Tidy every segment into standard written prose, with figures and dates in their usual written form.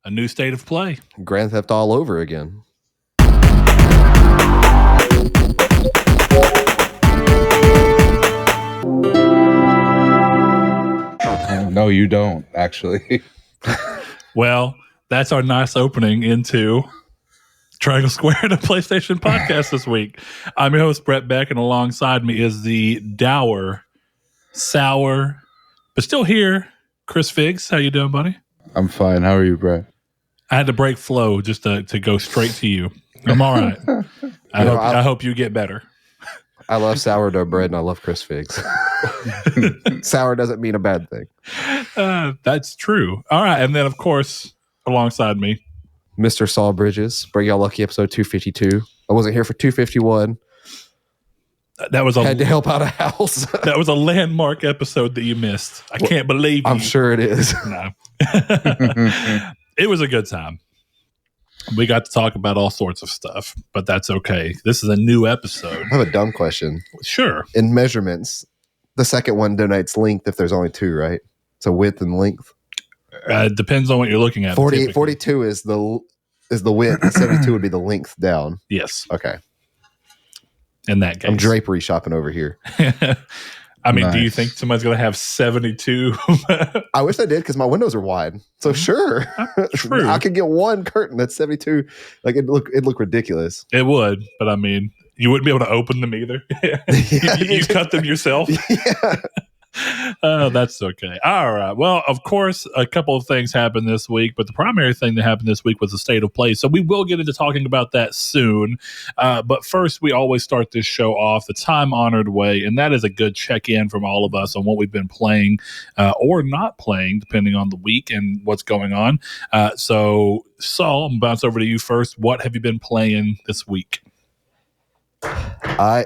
A new state of play. Grand Theft all over again. No, you don't, actually. Well, that's our nice opening into Triangle Square, the PlayStation podcast this week. I'm your host, Brett Beck, and alongside me is the dour, sour, but still here, Chris Figs. How you doing, buddy? I'm fine. How are you, Brett? I had to break flow just to go straight to you. I'm all right. I hope you get better. I love sourdough bread and I love Chris Figs. Sour doesn't mean a bad thing. That's true. All right. And then, of course, alongside me, Mr. Saul Bridges. Bring y'all lucky episode 252. I wasn't here for 251. That was had to help out a house. That was a landmark episode that you missed. I can't believe you. I'm sure it is. No. It was a good time. We got to talk about all sorts of stuff, but that's okay. This is a new episode. I have a dumb question. Sure. In measurements, the second one donates length if there's only two, right? So width and length. It depends on what you're looking at. 42 is the width, and 72 would be the length down. Yes. Okay. In that case. I'm drapery shopping over here. I mean, Nice. Do you think somebody's going to have 72? I wish I did because my windows are wide. So sure. True. I could get one curtain that's 72. Like it'd look ridiculous. It would, but I mean, you wouldn't be able to open them either. you cut them yourself. Yeah. Oh, that's okay. All right. Well, of course, a couple of things happened this week, but the primary thing that happened this week was the state of play. So we will get into talking about that soon. But first, we always start this show off the time-honored way, and that is a good check-in from all of us on what we've been playing or not playing, depending on the week and what's going on. So, Saul, I'm going to bounce over to you first. What have you been playing this week?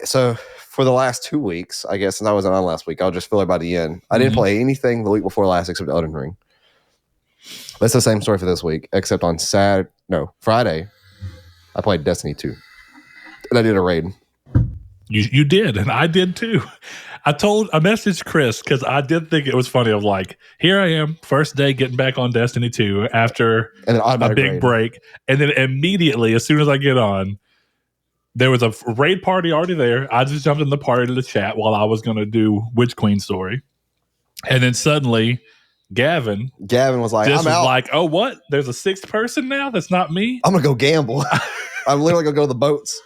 So for the last 2 weeks, I guess, since I wasn't on last week, I'll just fill everybody in. I didn't play anything the week before last except Elden Ring. That's the same story for this week, except on Friday, I played Destiny 2. And I did a raid. You did, and I did too. I messaged Chris because I did think it was funny. I was like, here I am, first day getting back on Destiny 2 after a big break. And then immediately, as soon as I get on, there was a raid party already there. I just jumped in the party to the chat while I was going to do Witch Queen story. And then suddenly, Gavin was like, just I'm out. like, oh, what? There's a sixth person now? That's not me? I'm going to go gamble. I'm literally going to go to the boats.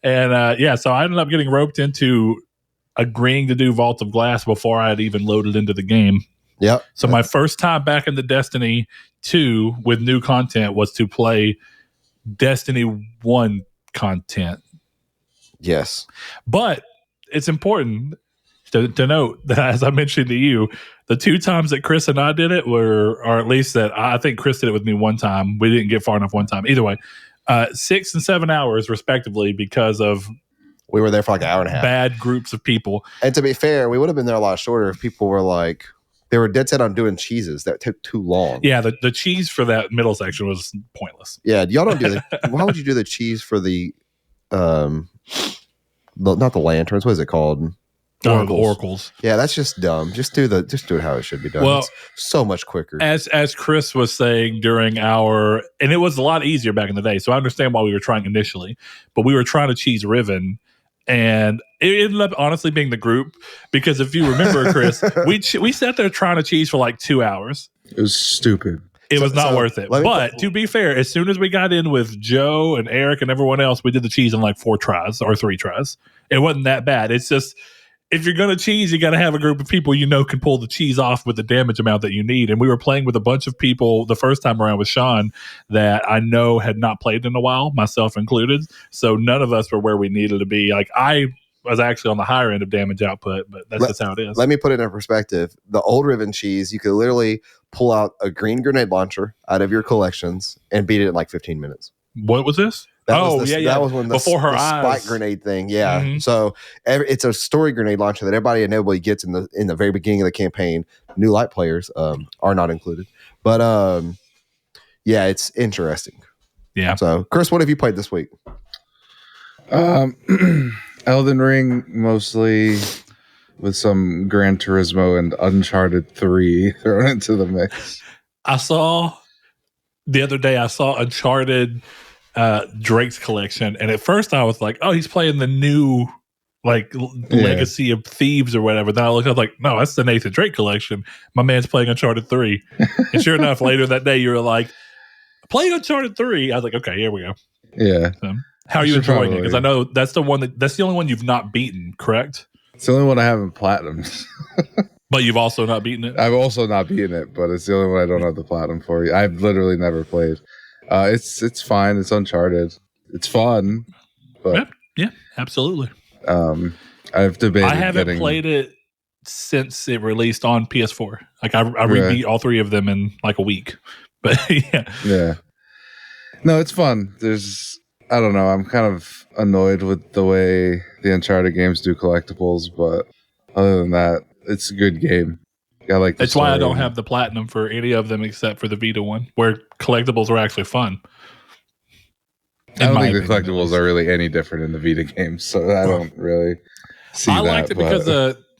And so I ended up getting roped into agreeing to do Vault of Glass before I had even loaded into the game. Yep. So my first time back in the Destiny 2 with new content was to play Destiny 1 content. Yes. But it's important to note that, as I mentioned to you, the 2 times that Chris and I did it or at least that I think Chris did it with me one time. We didn't get far enough one time. Either way, 6 and 7 hours respectively because of we were there for like an hour and a half. Bad groups of people. And to be fair, we would have been there a lot shorter if people were like, they were dead set on doing cheeses that took too long. Yeah, the cheese for that middle section was pointless. Yeah, y'all don't do the. Why would you do the cheese for the, not the lanterns? What is it called? Oracles. Yeah, that's just dumb. Just do it how it should be done. Well, it's so much quicker. As Chris was saying during and it was a lot easier back in the day. So I understand why we were trying initially, but we were trying to cheese Riven. And it ended up honestly being the group because if you remember, Chris, we sat there trying to cheese for like 2 hours. It was stupid. It was not worth it. But to be fair, as soon as we got in with Joe and Eric and everyone else, we did the cheese in like 4 tries or 3 tries. It wasn't that bad. It's just, if you're going to cheese, you got to have a group of people can pull the cheese off with the damage amount that you need. And we were playing with a bunch of people the first time around with Sean that I know had not played in a while, myself included. So none of us were where we needed to be. Like I was actually on the higher end of damage output, but that's just how it is. Let me put it in perspective. The old Riven cheese, you could literally pull out a green grenade launcher out of your collections and beat it in like 15 minutes. What was this? That was when before her eyes. spike grenade thing. Yeah. Mm-hmm. So it's a story grenade launcher that everybody and nobody gets in the very beginning of the campaign. New light players are not included, but yeah, it's interesting. Yeah. So, Chris, what have you played this week? Elden Ring mostly, with some Gran Turismo and Uncharted 3 thrown into the mix. I saw the other day I saw Uncharted Drake's collection, and at first I was like, oh, he's playing the new Legacy of Thieves or whatever. Then I looked up like, no, that's the Nathan Drake collection. My man's playing Uncharted 3. And sure enough, later that day you were like, playing Uncharted 3. I was like, okay, here we go. Yeah. So, how are you enjoying it? Because I know that's the only one you've not beaten, correct? It's the only one I haven't platinumed. But you've also not beaten it? I've also not beaten it, but it's the only one I don't have the platinum for. I've literally never played. It's fine. It's Uncharted. It's fun. But yeah, absolutely. I've debated. I haven't played it since it released on PS4. Like I rebeat all 3 of them in like a week. But yeah. No, it's fun. I don't know. I'm kind of annoyed with the way the Uncharted games do collectibles, but other than that, it's a good game. I like. That's why I don't have the platinum for any of them except for the Vita one, where collectibles are actually fun. I don't think the collectibles are really any different in the Vita games, so I don't really see that. I liked it because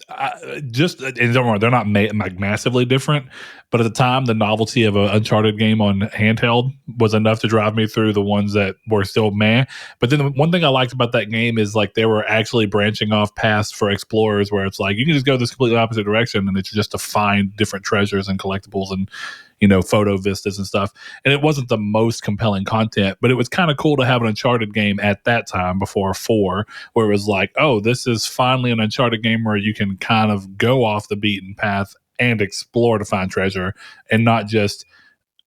and don't worry, they're not massively different, but at the time, the novelty of an Uncharted game on handheld was enough to drive me through the ones that were still meh. But then the one thing I liked about that game is like they were actually branching off paths for explorers, where it's like you can just go this completely opposite direction, and it's just to find different treasures and collectibles and photo vistas and stuff. And it wasn't the most compelling content, but it was kind of cool to have an Uncharted game at that time before 4, where it was like, oh, this is finally an Uncharted game where you can kind of go off the beaten path and explore to find treasure, and not just,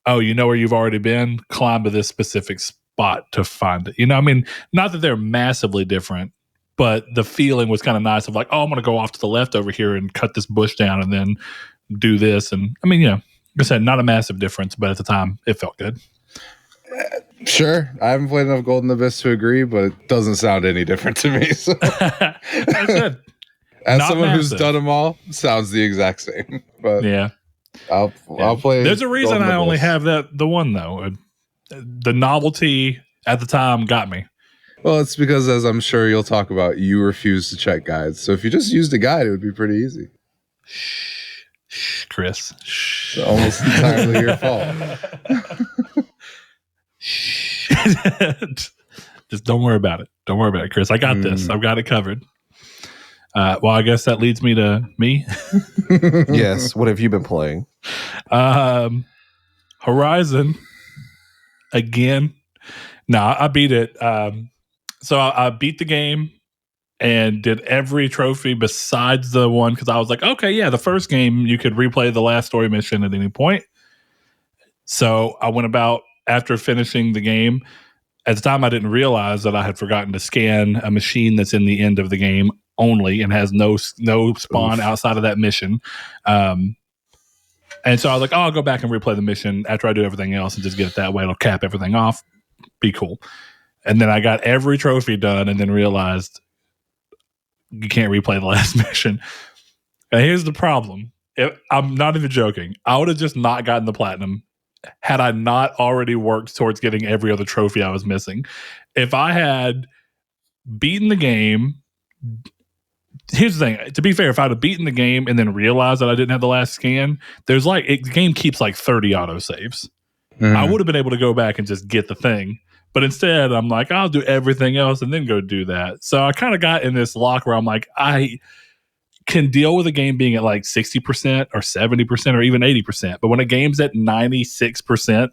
oh, where you've already been, climb to this specific spot to find it. I mean, not that they're massively different, but the feeling was kind of nice of like, oh, I'm going to go off to the left over here and cut this bush down and then do this. And I mean, like I said, not a massive difference, but at the time, it felt good. Sure. I haven't played enough Golden Abyss to agree, but it doesn't sound any different to me. So. I said, as someone who's done them all, sounds the exact same. But yeah, I'll play. There's a reason I only have the one though. The novelty at the time got me. Well, it's because, as I'm sure you'll talk about, you refuse to check guides. So if you just used a guide, it would be pretty easy. Chris. It's almost entirely your fault. Just don't worry about it. Don't worry about it, Chris. I got this. I've got it covered. Well, I guess that leads me to me. Yes. What have you been playing? Horizon. Again. No, I beat it. So I beat the game and did every trophy besides the one, because I was like, okay, yeah, the first game you could replay the last story mission at any point. So I went about after finishing the game. At the time, I didn't realize that I had forgotten to scan a machine that's in the end of the game only and has no spawn outside of that mission. And so I was like, oh, I'll go back and replay the mission after I do everything else and just get it that way. It'll cap everything off. Be cool. And then I got every trophy done and then realized you can't replay the last mission. And here's the problem. I'm not even joking. I would have just not gotten the platinum had I not already worked towards getting every other trophy I was missing. If I had beaten the game, here's the thing. To be fair, if I'd have beaten the game and then realized that I didn't have the last scan, the game keeps like 30 autosaves. I would have been able to go back and just get the thing. But instead, I'm like, I'll do everything else and then go do that. So I kind of got in this lock where I'm like, I can deal with a game being at like 60% or 70% or even 80%. But when a game's at 96%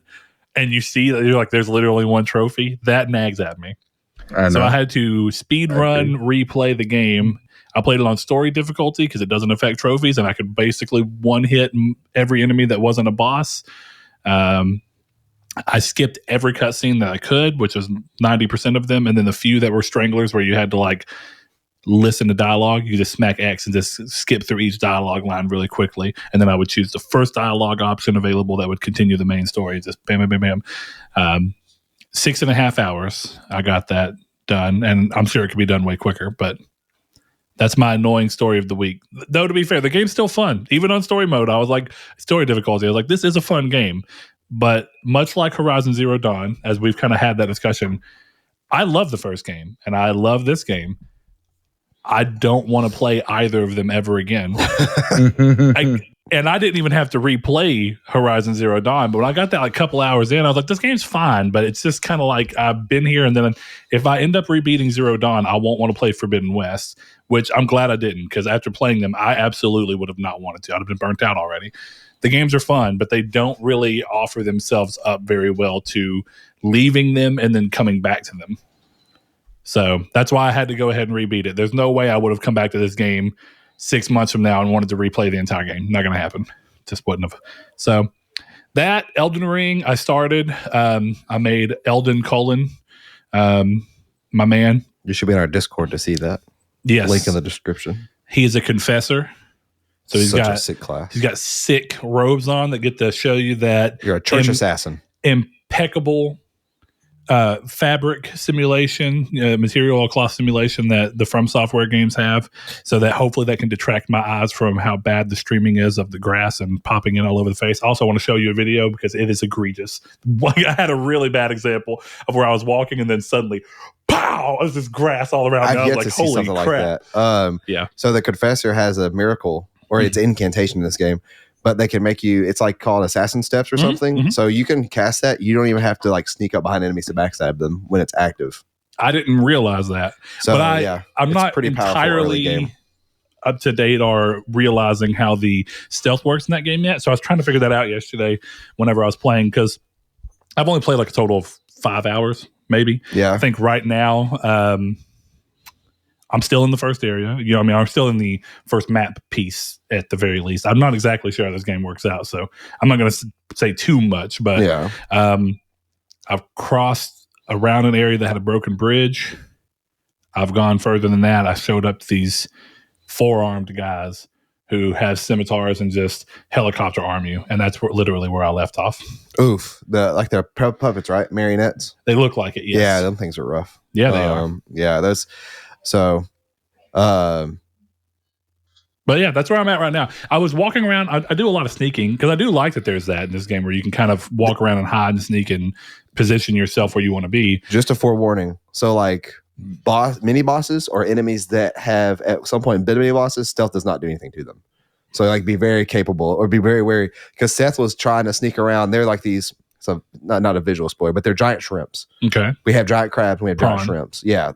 and you see that you're like, there's literally one trophy, that nags at me. So I had to speed run, replay the game. I played it on story difficulty because it doesn't affect trophies, and I could basically one hit every enemy that wasn't a boss. I skipped every cutscene that I could, which was 90% of them. And then the few that were stranglers where you had to like listen to dialogue, you just smack X and just skip through each dialogue line really quickly. And then I would choose the first dialogue option available that would continue the main story. Just bam, bam, bam, bam. 6.5 hours. I got that done. And I'm sure it could be done way quicker, but that's my annoying story of the week. Though, to be fair, the game's still fun. Even on story mode, I was like, story difficulty, I was like, this is a fun game. But much like Horizon Zero Dawn, as we've kind of had that discussion, I love the first game and I love this game. I don't want to play either of them ever again. And I didn't even have to replay Horizon Zero Dawn. But when I got that like couple hours in, I was like, this game's fine. But it's just kind of like I've been here. And then if I end up rebeating Zero Dawn, I won't want to play Forbidden West, which I'm glad I didn't. Because after playing them, I absolutely would have not wanted to. I'd have been burnt out already. The games are fun, but they don't really offer themselves up very well to leaving them and then coming back to them. So that's why I had to go ahead and rebeat it. There's no way I would have come back to this game 6 months from now and wanted to replay the entire game. Not going to happen. Just wouldn't have. So that Elden Ring, I started. I made Elden Colon, my man. You should be in our Discord to see that. Yes. Link in the description. He is a confessor. So he's got a sick class. He's got sick robes on that get to show you that you're a church assassin. Impeccable fabric simulation, material cloth simulation that the From Software games have, so that hopefully that can detract my eyes from how bad the streaming is of the grass and popping in all over the face. I also want to show you a video because it is egregious. I had a really bad example of where I was walking and then suddenly, pow! There's this grass all around me. I was like, holy crap. Like that. Yeah. So the Confessor has a miracle, or it's incantation in this game, but they can make you, it's like called assassin steps or something. Mm-hmm. So you can cast that. You don't even have to like sneak up behind enemies to backstab them when it's active. I didn't realize that. So but I'm not pretty entirely up to date or realizing how the stealth works in that game yet. So I was trying to figure that out yesterday whenever I was playing, because I've only played like a total of 5 hours, maybe. Yeah. I think right now, I'm still in the first area. I'm still in the first map piece at the very least. I'm not exactly sure how this game works out, so I'm not going to say too much. But I've crossed around an area that had a broken bridge. I've gone further than that. I showed up to these 4-armed guys who have scimitars and just helicopter arm you, and that's literally where I left off. Oof. They're puppets, right? Marionettes? They look like it, yes. Yeah, them things are rough. Yeah, they are. Yeah, those... So, but yeah, that's where I'm at right now. I was walking around. I do a lot of sneaking because I do like that there's that in this game where you can kind of walk around and hide and sneak and position yourself where you want to be. Just a forewarning. So like mini bosses or enemies that have at some point been mini bosses, stealth does not do anything to them. So like be very capable or be very wary, because Seth was trying to sneak around. They're like these, so not a visual spoiler, but they're giant shrimps. Okay. We have giant crabs and we have giant shrimps. Yeah.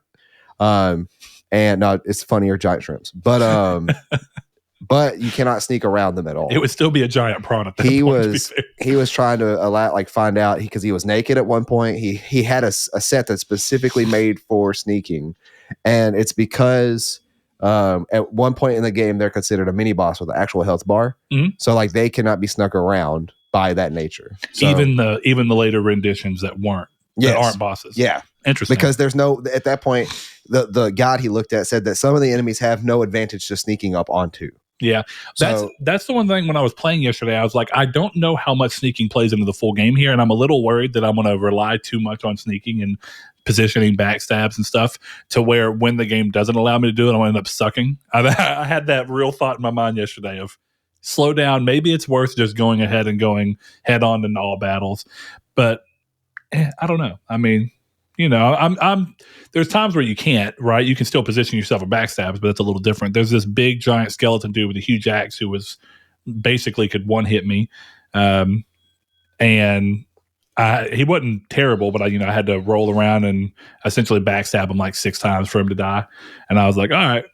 And no, it's funnier giant shrimps, but but you cannot sneak around them at all. It would still be a giant prawn at that point. He was trying to find out because he was naked at one point. He had a set that's specifically made for sneaking, and it's because at one point in the game they're considered a mini boss with an actual health bar. Mm-hmm. So like they cannot be snuck around by that nature. So, even the later renditions that aren't bosses. Yeah. Interesting. Because there's no, at that point, the guide he looked at said that some of the enemies have no advantage to sneaking up onto. Yeah. That's the one thing when I was playing yesterday, I was like, I don't know how much sneaking plays into the full game here. And I'm a little worried that I'm going to rely too much on sneaking and positioning, backstabs and stuff to where when the game doesn't allow me to do it, I'm going to end up sucking. I had that real thought in my mind yesterday of slow down. Maybe it's worth just going ahead and going head on in all battles. But I don't know. I mean, I'm there's times where you can't, right? You can still position yourself for backstabs, but it's a little different. There's this big giant skeleton dude with a huge axe who was basically could one hit me. And he wasn't terrible, but I had to roll around and essentially backstab him like 6 times for him to die. And I was like, all right,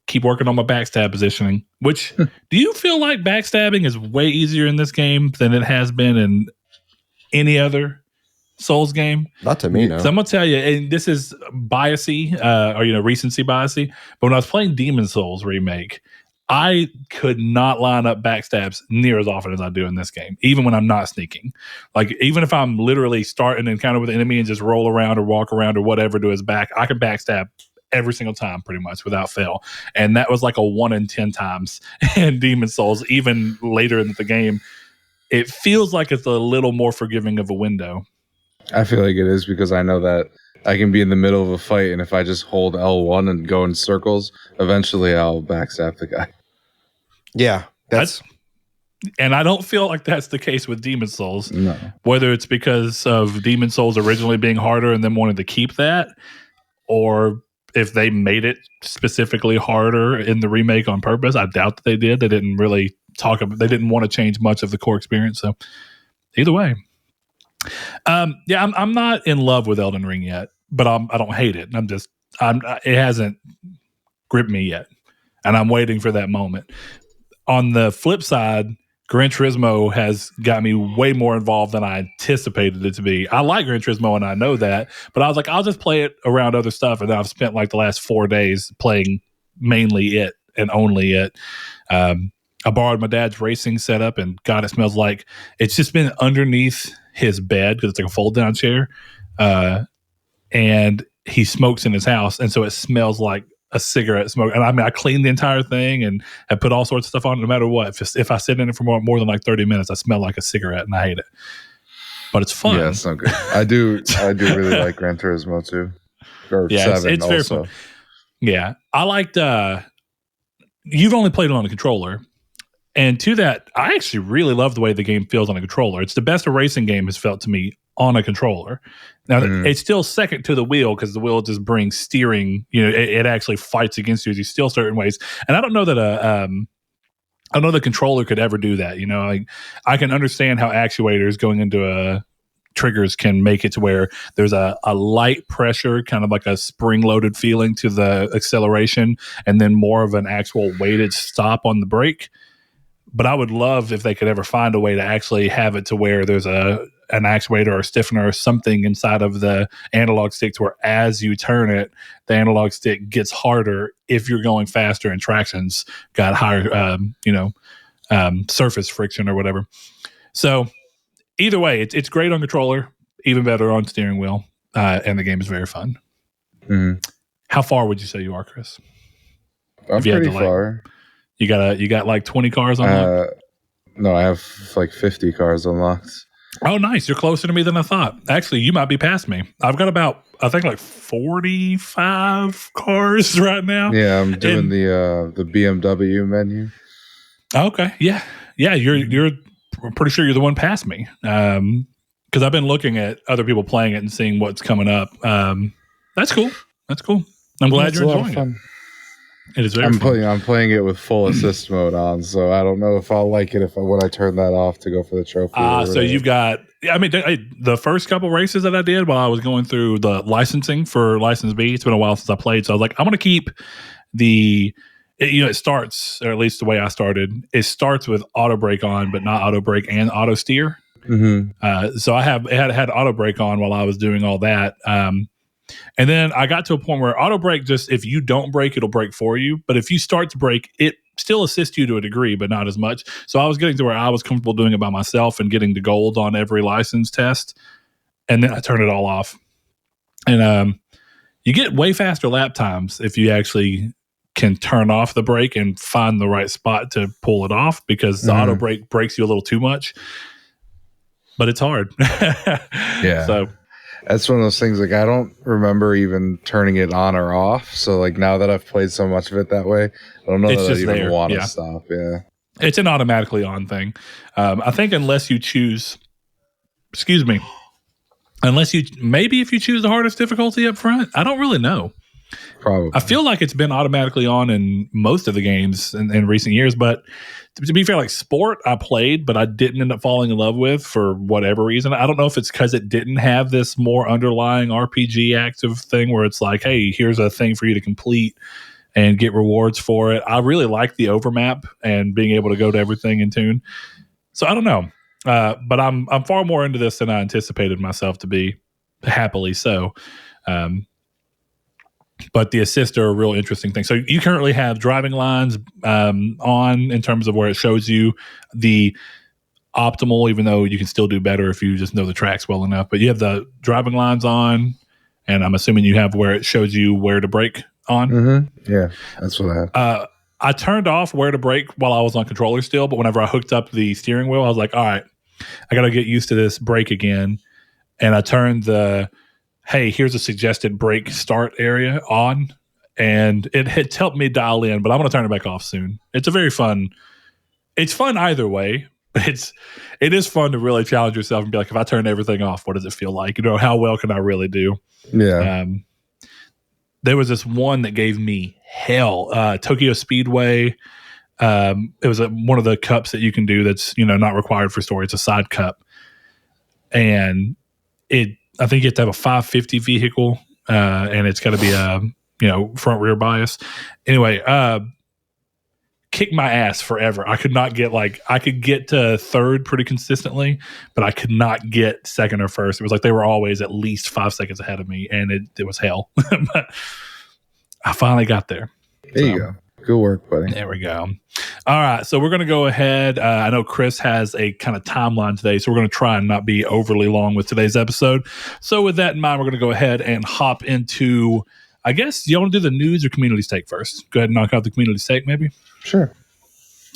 keep working on my backstab positioning, which do you feel like backstabbing is way easier in this game than it has been in any other Souls game? Not to me, no. So I'm gonna tell you, and this is biasy, or recency biasy. But when I was playing Demon Souls Remake, I could not line up backstabs near as often as I do in this game, even when I'm not sneaking. Like even if I'm literally starting an encounter with an enemy and just roll around or walk around or whatever to his back, I can backstab every single time pretty much without fail. And that was like a 1 in 10 times in Demon Souls. Even later in the game, it feels like it's a little more forgiving of a window. I feel like it is because I know that I can be in the middle of a fight, and if I just hold L1 and go in circles, eventually I'll backstab the guy. Yeah, and I don't feel like that's the case with Demon Souls. No. Whether it's because of Demon Souls originally being harder and them wanting to keep that, or if they made it specifically harder in the remake on purpose. I doubt that they did. They didn't really talk about. They didn't want to change much of the core experience. So either way, I'm not in love with Elden Ring yet, but I don't hate it. It hasn't gripped me yet, and I'm waiting for that moment. On the flip side, Gran Turismo has got me way more involved than I anticipated it to be. I like Gran Turismo and I know that, but I was like, I'll just play it around other stuff. And then I've spent like the last 4 days playing mainly it and only it. I borrowed my dad's racing setup, and God, it smells like it's just been underneath his bed because it's like a fold down chair. And he smokes in his house. And so it smells like a cigarette smoke. And I mean, I cleaned the entire thing and I put all sorts of stuff on it, no matter what. If I sit in it for more than like 30 minutes, I smell like a cigarette and I hate it. But it's fun. Yeah, it's not good. I do really like Gran Turismo too. Or 7 it's very fun. Yeah. I liked you've only played it on a controller. And to that, I actually really love the way the game feels on a controller. It's the best a racing game has felt to me on a controller. Now, it's still second to the wheel because the wheel just brings steering. You know, it actually fights against you as you steal certain ways. And I don't know that I know the controller could ever do that. You know, like I can understand how actuators going into triggers can make it to where there's a light pressure, kind of like a spring-loaded feeling to the acceleration, and then more of an actual weighted stop on the brake. But I would love if they could ever find a way to actually have it to where there's an actuator or a stiffener or something inside of the analog stick to where as you turn it, the analog stick gets harder if you're going faster and traction's got higher, surface friction or whatever. So either way, it's great on controller, even better on steering wheel, and the game is very fun. Mm-hmm. How far would you say you are, Chris? I'm pretty far. You got like 20 cars unlocked? No, I have like 50 cars unlocked. Oh, nice. You're closer to me than I thought. Actually, you might be past me. I've got about, I think, like 45 cars right now. Yeah, I'm doing the BMW menu. Okay. Yeah. Yeah, you're pretty sure you're the one past me. Because I've been looking at other people playing it and seeing what's coming up. That's cool. I'm glad you're enjoying it. It is very fun. I'm playing it with full assist mode on, so I don't know if I'll like it when I turn that off to go for the trophy. So you've got, I mean, the first couple races that I did while I was going through the licensing for License B, it's been a while since I played, so I was like, I'm going to keep it starts, or at least the way I started, it starts with auto brake on, but not auto brake and auto steer. Mm-hmm. So I had auto brake on while I was doing all that. And then I got to a point where auto brake, just if you don't brake, it'll brake for you. But if you start to brake, it still assists you to a degree, but not as much. So I was getting to where I was comfortable doing it by myself and getting the gold on every license test. And then I turned it all off. And you get way faster lap times if you actually can turn off the brake and find the right spot to pull it off, because the auto brake breaks you a little too much. But it's hard. Yeah. So that's one of those things, like I don't remember even turning it on or off. So like now that I've played so much of it that way, I don't know that I even want to stop. Yeah. It's an automatically on thing. I think unless you choose, if you choose the hardest difficulty up front, I don't really know. Probably. I feel like it's been automatically on in most of the games in recent years, but to be fair, like Sport, I played, but I didn't end up falling in love with for whatever reason. I don't know if it's because it didn't have this more underlying RPG active thing where it's like, hey, here's a thing for you to complete and get rewards for it. I really like the overmap and being able to go to everything in tune. So I don't know, but I'm far more into this than I anticipated myself to be, happily so. But the assists are a real interesting thing. So you currently have driving lines on in terms of where it shows you the optimal, even though you can still do better if you just know the tracks well enough. But you have the driving lines on, and I'm assuming you have where it shows you where to brake on. Mm-hmm. Yeah, that's what I have. I turned off where to brake while I was on controller still, but whenever I hooked up the steering wheel, I was like, all right, I got to get used to this brake again. And I turned the hey, here's a suggested brake start area on, and it helped me dial in, but I'm going to turn it back off soon. It's fun either way, but it is fun to really challenge yourself and be like, if I turn everything off, what does it feel like? How well can I really do? Yeah. There was this one that gave me hell. Tokyo Speedway. It was one of the cups that you can do that's not required for story. It's a side cup, and I think you have to have a 550 vehicle, and it's got to be a front rear bias. Anyway, kicked my ass forever. I could not get I could get to third pretty consistently, but I could not get second or first. It was like they were always at least 5 seconds ahead of me, and it was hell. But I finally got there. There you go. Good work, buddy. There we go. All right, so we're going to go ahead. I know Chris has a kind of timeline today, so we're going to try and not be overly long with today's episode. So with that in mind, we're going to go ahead and hop into, I guess, you want to do the news or community's take first? Go ahead and knock out the community's take, maybe? Sure.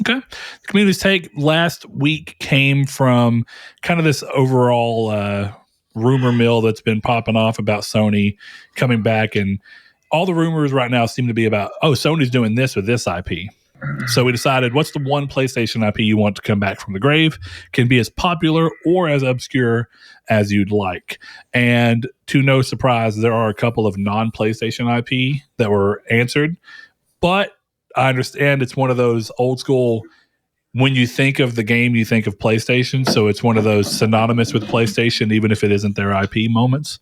Okay. The community's take last week came from kind of this overall rumor mill that's been popping off about Sony coming back, and all the rumors right now seem to be about, Sony's doing this with this IP. So we decided, what's the one PlayStation IP you want to come back from the grave? Can be as popular or as obscure as you'd like. And to no surprise, there are a couple of non-PlayStation IP that were answered. But I understand it's one of those old school, when you think of the game, you think of PlayStation. So it's one of those synonymous with PlayStation, even if it isn't their IP moments.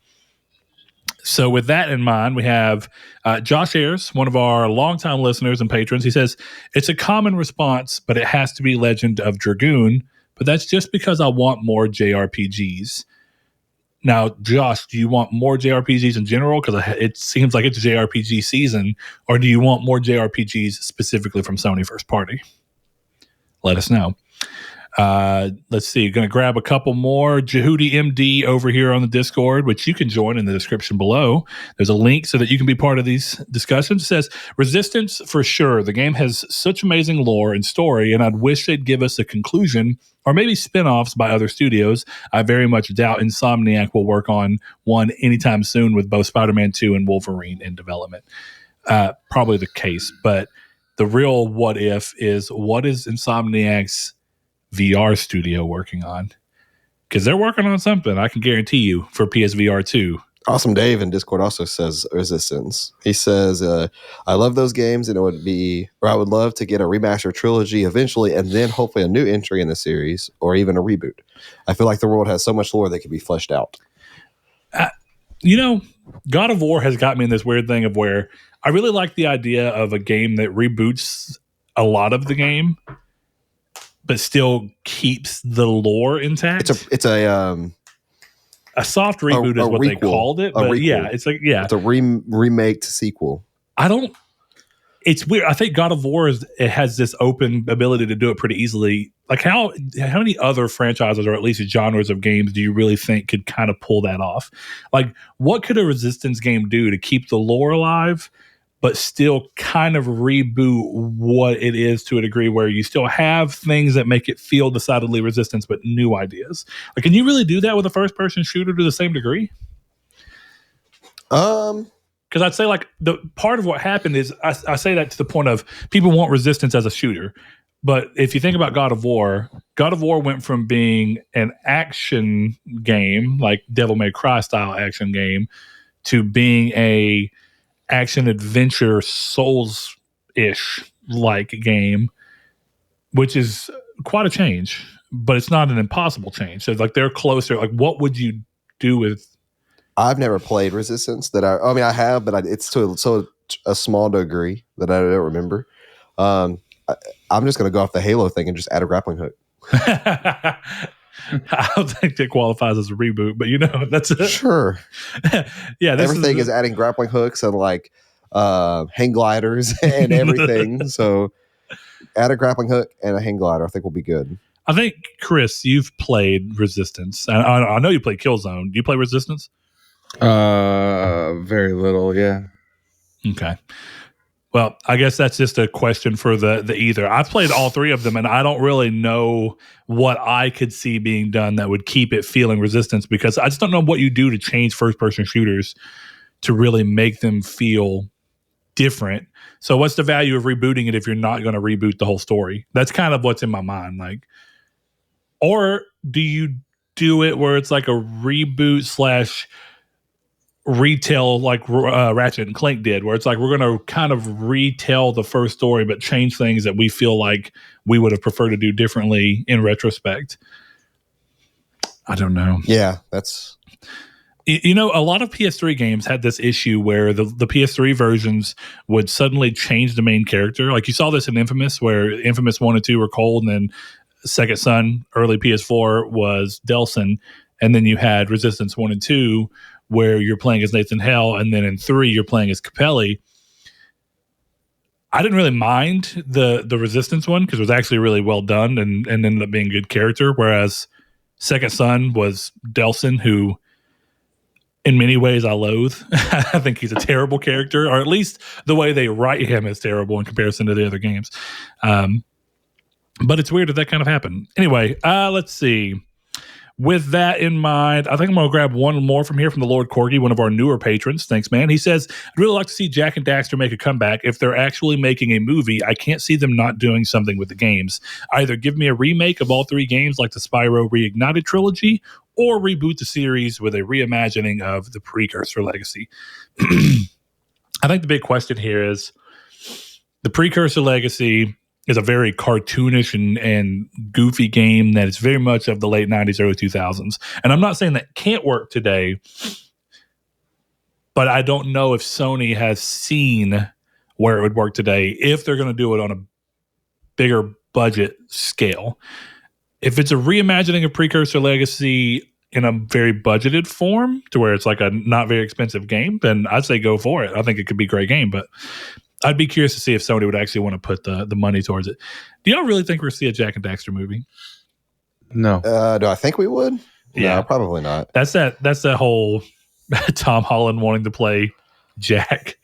So with that in mind, we have Josh Ayers, one of our longtime listeners and patrons. He says, it's a common response, but it has to be Legend of Dragoon. But that's just because I want more JRPGs. Now, Josh, do you want more JRPGs in general? Because it seems like it's JRPG season. Or do you want more JRPGs specifically from Sony first party? Let us know. Let's see. Going to grab a couple more. Jehudi MD over here on the Discord, which you can join in the description below. There's a link so that you can be part of these discussions. It says, Resistance for sure. The game has such amazing lore and story, and I'd wish they'd give us a conclusion or maybe spin-offs by other studios. I very much doubt Insomniac will work on one anytime soon with both Spider-Man 2 and Wolverine in development. Probably the case, but the real what if is, what is Insomniac's VR studio working on? Because they're working on something, I can guarantee you, for PSVR 2. Awesome Dave in Discord also says Resistance. He says, I love those games, and I would love to get a remaster trilogy eventually, and then hopefully a new entry in the series, or even a reboot. I feel like the world has so much lore that could be fleshed out. God of War has got me in this weird thing of where I really like the idea of a game that reboots a lot of the game, but still keeps the lore intact. It's a soft reboot is what they called it. But it's a remake sequel. It's weird. I think God of War it has this open ability to do it pretty easily. Like how many other franchises or at least genres of games do you really think could kind of pull that off? Like, what could a Resistance game do to keep the lore alive, but still kind of reboot what it is to a degree where you still have things that make it feel decidedly Resistance, but new ideas? Like, can you really do that with a first-person shooter to the same degree? Because I'd say, like, the part of what happened is, I say that to the point of people want Resistance as a shooter. But if you think about God of War went from being an action game, like Devil May Cry style action game, to being a action adventure Souls-ish like game, which is quite a change, but it's not an impossible change. So like they're closer. Like, what would you do with? I've never played Resistance. I have, but it's to a small degree that I don't remember. I'm just going to go off the Halo thing and just add a grappling hook. I don't think it qualifies as a reboot, but that's it. Sure. Yeah, everything is adding grappling hooks and like hang gliders and everything. So add a grappling hook and a hang glider. I think we'll be good. I think, Chris, you've played Resistance. I know you played Killzone. Do you play Resistance? Very little, yeah. Okay. Well, I guess that's just a question for the either. I've played all three of them, and I don't really know what I could see being done that would keep it feeling Resistance, because I just don't know what you do to change first-person shooters to really make them feel different. So what's the value of rebooting it if you're not going to reboot the whole story? That's kind of what's in my mind. Like, or do you do it where it's like a reboot / retell like Ratchet and Clank did, where it's like we're going to kind of retell the first story, but change things that we feel like we would have preferred to do differently in retrospect. I don't know. Yeah, that's... You know, a lot of PS3 games had this issue where the PS3 versions would suddenly change the main character. Like you saw this in Infamous, where Infamous 1 and 2 were Cold, and then Second Son, early PS4, was Delsin. And then you had Resistance 1 and 2, where you're playing as Nathan Hale, and then in 3, you're playing as Capelli. I didn't really mind the Resistance one because it was actually really well done and ended up being a good character, whereas Second Son was Delsin, who... in many ways, I loathe. I think he's a terrible character, or at least the way they write him is terrible in comparison to the other games. But it's weird that kind of happened. Anyway, let's see. With that in mind, I think I'm going to grab one more from here from the Lord Corgi, one of our newer patrons. Thanks, man. He says, I'd really like to see Jak and Daxter make a comeback. If they're actually making a movie, I can't see them not doing something with the games. Either give me a remake of all 3 games like the Spyro Reignited trilogy, or reboot the series with a reimagining of the Precursor Legacy. I think the big question here is the Precursor Legacy is a very cartoonish and goofy game that is very much of the late 90s, early 2000s. And I'm not saying that can't work today, but I don't know if Sony has seen where it would work today if they're going to do it on a bigger budget scale. If it's a reimagining of Precursor Legacy in a very budgeted form to where it's like a not very expensive game, then I'd say go for it. I think it could be a great game, but I'd be curious to see if Sony would actually want to put the money towards it. Do y'all really think we'll see a Jak and Daxter movie? No. Do I think we would? Yeah, no, probably not. That's that whole Tom Holland wanting to play Jak,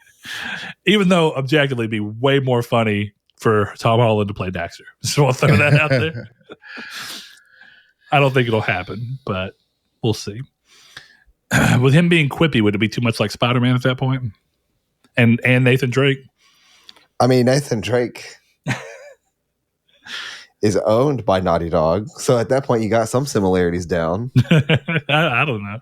even though objectively it'd be way more funny for Tom Holland to play Daxter. So I'll throw that out there. I don't think it'll happen, but we'll see. With him being quippy, would it be too much like Spider-Man at that point? And Nathan Drake? I mean, Nathan Drake is owned by Naughty Dog. So at that point, you got some similarities down. I don't know.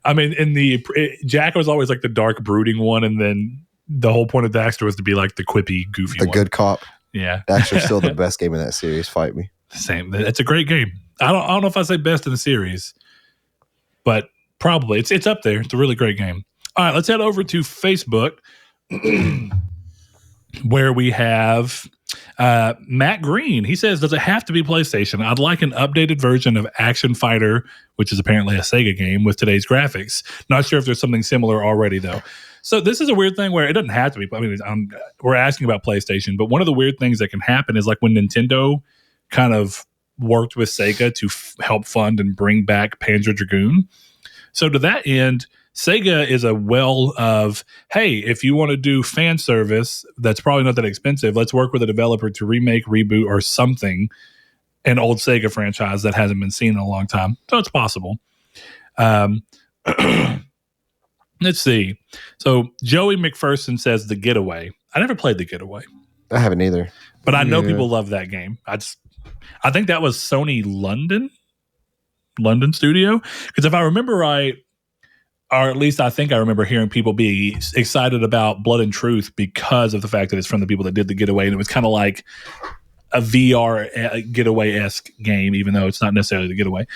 I mean, Jak was always like the dark, brooding one, and then the whole point of Daxter was to be like the quippy, goofy one. The good cop. Yeah. Daxter's still the best game in that series. Fight me. Same. It's a great game. I don't know if I say best in the series, but probably. It's up there. It's a really great game. All right, let's head over to Facebook where we have Matt Green. He says, does it have to be PlayStation? I'd like an updated version of Action Fighter, which is apparently a Sega game, with today's graphics. Not sure if there's something similar already, though. So this is a weird thing where it doesn't have to be. I mean, we're asking about PlayStation, but one of the weird things that can happen is like when Nintendo kind of worked with Sega to help fund and bring back Panzer Dragoon. So to that end, Sega is a well of, hey, if you want to do fan service, that's probably not that expensive. Let's work with a developer to remake, reboot, or something, an old Sega franchise that hasn't been seen in a long time. So it's possible. Let's see. So Joey McPherson says The Getaway. I never played The Getaway. I haven't either. But I know people love that game. I think that was Sony London studio. Because if I remember right, or at least I think I remember hearing people be excited about Blood and Truth because of the fact that it's from the people that did The Getaway. And it was kind of like a VR Getaway-esque game, even though it's not necessarily The Getaway.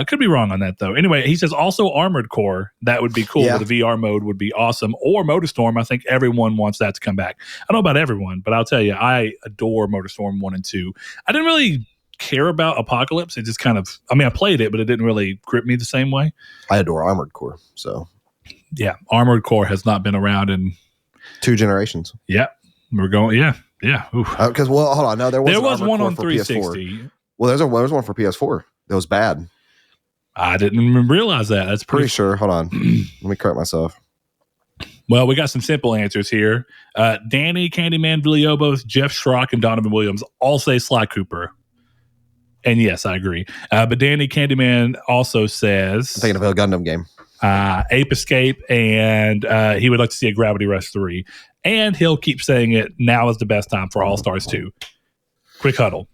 Could be wrong on that, though. Anyway, he says also Armored Core. That would be cool. Yeah. The VR mode would be awesome. Or Motorstorm. I think everyone wants that to come back. I don't know about everyone, but I'll tell you, I adore Motorstorm 1 and 2. I didn't really care about Apocalypse. It just kind of, I mean, I played it, but it didn't really grip me the same way. I adore Armored Core. So, yeah, Armored Core has not been around in 2 generations. Yeah, we're going. Yeah. Because well, hold on. No, there was one on 360. PS4. Well, there was one for PS4 that was bad. I didn't even realize that. That's pretty sure. Hold on, let me correct myself. Well, we got some simple answers here. Danny, Candyman, Villalobos, Jeff Schrock, and Donovan Williams all say Sly Cooper. And yes, I agree. But Danny Candyman also says, I'm thinking of a Gundam game. Ape Escape, and he would like to see a Gravity Rush 3. And he'll keep saying it, now is the best time for All-Stars 2. Quick huddle.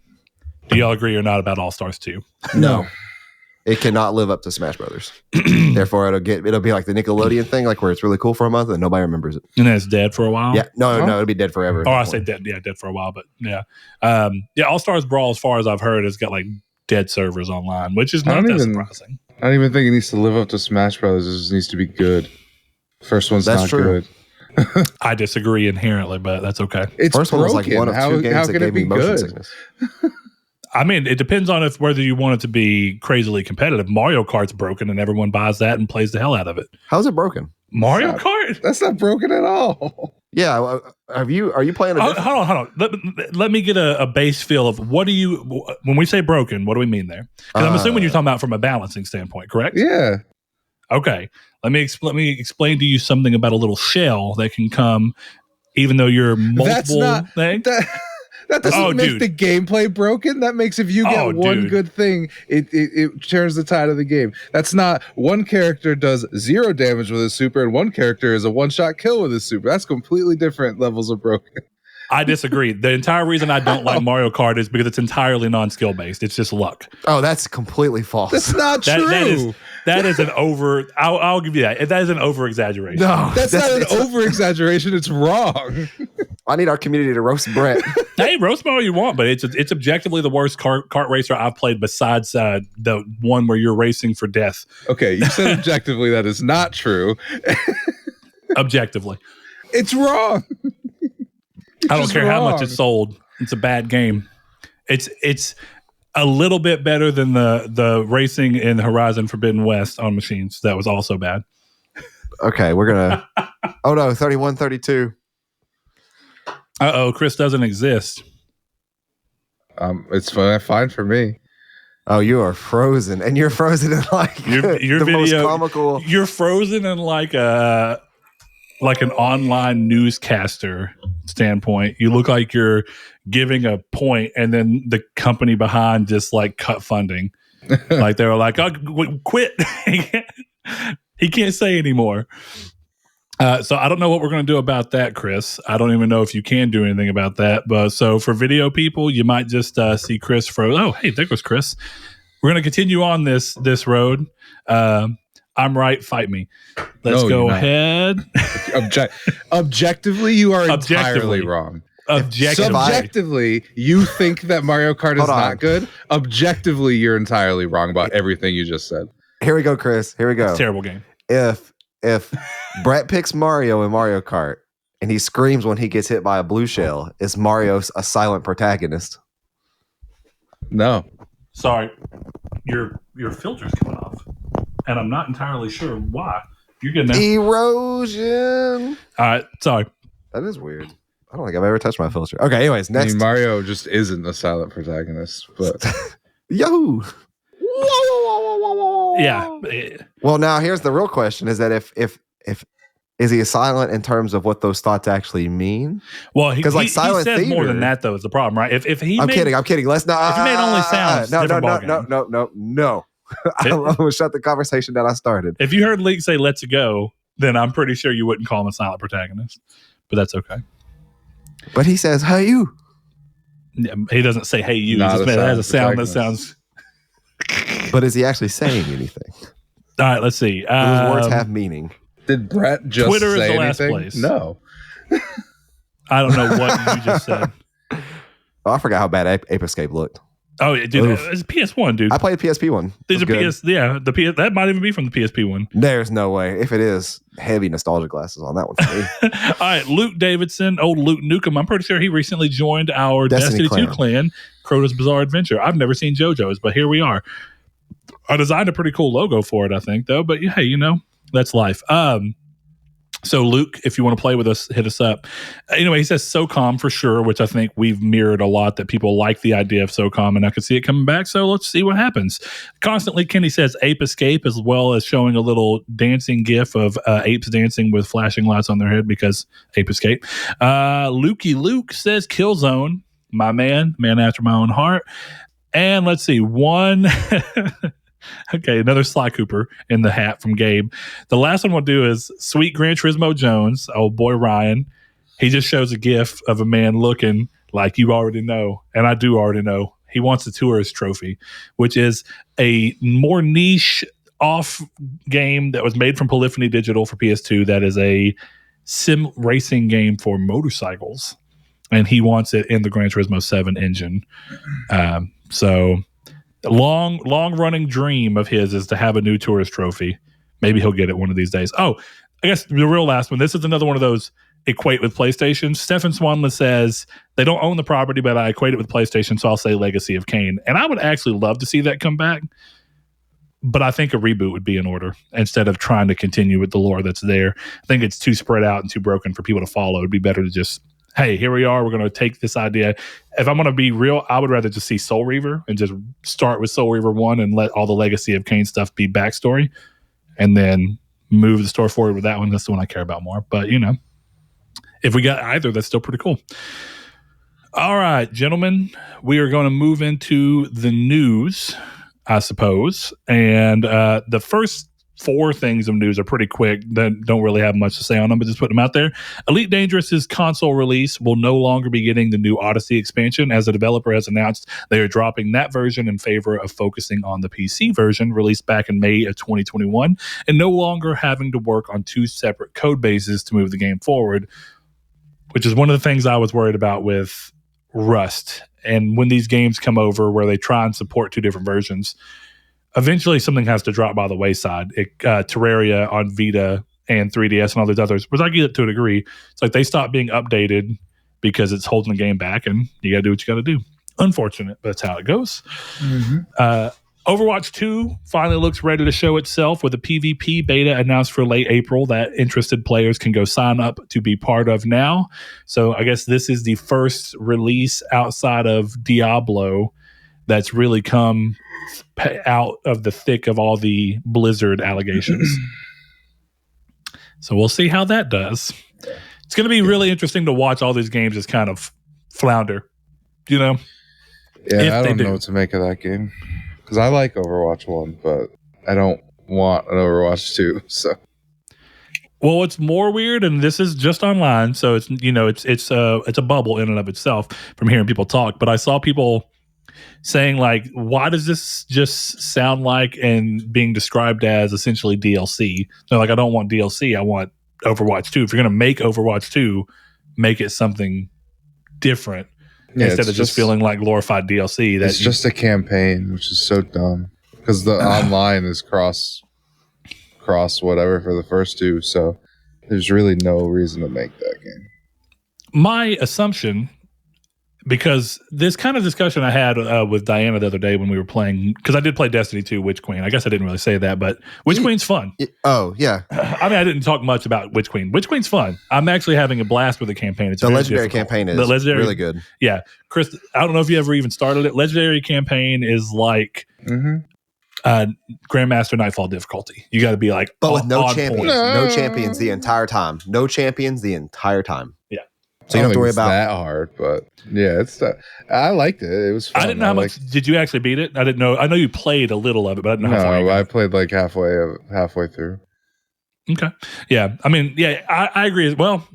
Do y'all agree or not about All-Stars 2? No. It cannot live up to Smash Brothers. Therefore, it'll be like the Nickelodeon thing, like where it's really cool for a month and nobody remembers it. And then it's dead for a while. Yeah, no, it'll be dead forever. Or I say dead, dead for a while, but yeah, All Stars Brawl, as far as I've heard, has got like dead servers online, which is not that surprising. I don't even think it needs to live up to Smash Brothers. It just needs to be good. First one's not true. Good. I disagree inherently, but that's okay. It's First one was like one of two games that gave me motion sickness. I mean, it depends on whether you want it to be crazily competitive. Mario Kart's broken, and everyone buys that and plays the hell out of it. How's it broken? Mario Kart? That's not broken at all. Yeah, are you playing? Hold on. Let me get a base feel of what do you when we say broken? What do we mean there? Because I'm assuming you're talking about from a balancing standpoint, correct? Yeah. Okay. Let me explain to you something about a little shell that can come, even though you're multiple things. That doesn't make the gameplay broken. That makes if you get one good thing, it turns the tide of the game. That's not one character does 0 damage with his super and one character is a one-shot kill with his super. That's completely different levels of broken. I disagree. The entire reason I don't like Mario Kart is because it's entirely non-skill based. It's just luck. Oh, that's completely false. That's not true. That is an over. I'll give you that. That is an over exaggeration. No, that's not an over exaggeration. It's wrong. I need our community to roast Brett. Hey, roast me all you want, but it's objectively the worst kart racer I've played besides the one where you're racing for death. Okay, you said objectively that is not true. Objectively, it's wrong. I don't care how much it's sold. It's a bad game. It's a little bit better than the racing in Horizon Forbidden West on machines. That was also bad. Okay, we're gonna. Oh no, 31-32. Chris doesn't exist. It's fine for me. Oh, you are frozen, and you're frozen in like your the video, most comical. You're frozen in like an online newscaster standpoint. You look like you're giving a point, and then the company behind just like cut funding. Like they were like, "Oh, quit." He can't say anymore. So I don't know what we're going to do about that, Chris. I don't even know if you can do anything about that. But so for video people, you might just see Chris froze. Oh, hey, there goes Chris. We're going to continue on this road. I'm right. Fight me. Let's go ahead. Objectively, you are entirely wrong. Subjectively, you think that Mario Kart is not good. Objectively, you're entirely wrong about everything you just said. Here we go, Chris. Here we go. It's a terrible game. If Brett picks Mario in Mario Kart and he screams when he gets hit by a blue shell, is Mario a silent protagonist? No. Sorry. Your filter's coming off. And I'm not entirely sure why. You're good now. Erosion. All right. Sorry. That is weird. I don't think I've ever touched my filter. Okay, anyways, next. I mean, Mario just isn't a silent protagonist, but Yahoo! Yeah. Well, now here's the real question: is that if is he silent in terms of what those thoughts actually mean? Well, he like silent says theater, more than that, though. Is the problem, right? If he, I'm kidding. Let's not. If he made only sounds, no. I'm gonna shut the conversation that I started. If you heard Leak say "Let's go," then I'm pretty sure you wouldn't call him a silent protagonist. But that's okay. But he says, "Hey, you." Yeah, he doesn't say "Hey, you." He just has a sound that sounds. But is he actually saying anything? All right, let's see. Those words have meaning. Did Brett just Twitter say is the anything? last place. No. I don't know what you just said. Oh, I forgot how bad Ape Escape looked. Oh, dude, it's PS1, dude. I played the PSP one. There's a PS, that might even be from the PSP one. There's no way. If it is, heavy nostalgia glasses on that one for me. All right, Luke Davidson, old Luke Nukem. I'm pretty sure he recently joined our Destiny 2 clan, Crota's Bizarre Adventure. I've never seen JoJo's, but here we are. I designed a pretty cool logo for it, I think, though. But hey, that's life. So Luke, if you want to play with us, hit us up. Anyway, he says SOCOM for sure, which I think we've mirrored a lot, that people like the idea of SOCOM, and I could see it coming back. So let's see what happens. Constantly, Kenny says Ape Escape, as well as showing a little dancing gif of apes dancing with flashing lights on their head because Ape Escape. Lukey Luke says Killzone, my man after my own heart. And let's see, one... Okay, another Sly Cooper in the hat from Gabe. The last one we'll do is Sweet Gran Turismo Jones, old boy Ryan. He just shows a gif of a man looking like you already know, and I do already know. He wants the Tourist Trophy, which is a more niche off game that was made from Polyphony Digital for PS2. That is a sim racing game for motorcycles, and he wants it in the Gran Turismo 7 engine. So long running dream of his is to have a new Tourist Trophy. Maybe he'll get it one of these days. Oh, I guess the real last one. This is another one of those equate with PlayStation. Stefan Swanlund says they don't own the property, but I equate it with PlayStation, so I'll say Legacy of Kain. And I would actually love to see that come back, but I think a reboot would be in order instead of trying to continue with the lore that's there. I think it's too spread out and too broken for people to follow. It'd be better to just, hey, here we are. We're going to take this idea. If I'm going to be real, I would rather just see Soul Reaver and just start with Soul Reaver 1 and let all the Legacy of Kain stuff be backstory, and then move the story forward with that one. That's the one I care about more. But, if we got either, that's still pretty cool. All right, gentlemen, we are going to move into the news, I suppose. And the first 4 things of news are pretty quick. That don't really have much to say on them, but just put them out there. Elite Dangerous's console release will no longer be getting the new Odyssey expansion, as the developer has announced they are dropping that version in favor of focusing on the PC version released back in May of 2021, and no longer having to work on 2 separate code bases to move the game forward, which is one of the things I was worried about with Rust. And when these games come over where they try and support 2 different versions, eventually something has to drop by the wayside. Terraria on Vita and 3DS and all those others, which I get to a degree. It's like they stop being updated because it's holding the game back, and you got to do what you got to do. Unfortunate, but that's how it goes. Mm-hmm. Overwatch 2 finally looks ready to show itself with a PvP beta announced for late April that interested players can go sign up to be part of now. So I guess this is the first release outside of Diablo that's really come out of the thick of all the Blizzard allegations. So we'll see how that does. It's going to be really interesting to watch all these games just kind of flounder, Yeah, I don't know what to make of that game. Because I like Overwatch 1, but I don't want an Overwatch 2. So, well, it's more weird, and this is just online, so it's it's a bubble in and of itself from hearing people talk. But I saw people saying like, why does this just sound like and being described as essentially DLC? They're like, I don't want DLC. I want Overwatch 2. If you're going to make Overwatch 2, make it something different. Instead of just feeling like glorified DLC. It's just a campaign, which is so dumb. Because the online is cross whatever for the first 2, so there's really no reason to make that game. My assumption, because this kind of discussion I had with Diana the other day when we were playing, because I did play Destiny 2 Witch Queen. I guess I didn't really say that, but Witch Queen's fun. Oh, yeah. I mean, I didn't talk much about Witch Queen. Witch Queen's fun. I'm actually having a blast with the campaign. It's the legendary campaign is really good. Yeah. Chris, I don't know if you ever even started it. Legendary campaign is like Grandmaster Nightfall difficulty. You got to be like, but with no champions. No champions the entire time. No champions the entire time. Yeah. So you don't have to worry about that hard, but yeah, it's I liked it. It was fun. I didn't know how much. Did you actually beat it? I didn't know. I know you played a little of it, but I didn't know how far. No, I played like halfway through. Okay. Yeah. I mean, yeah, I agree as well.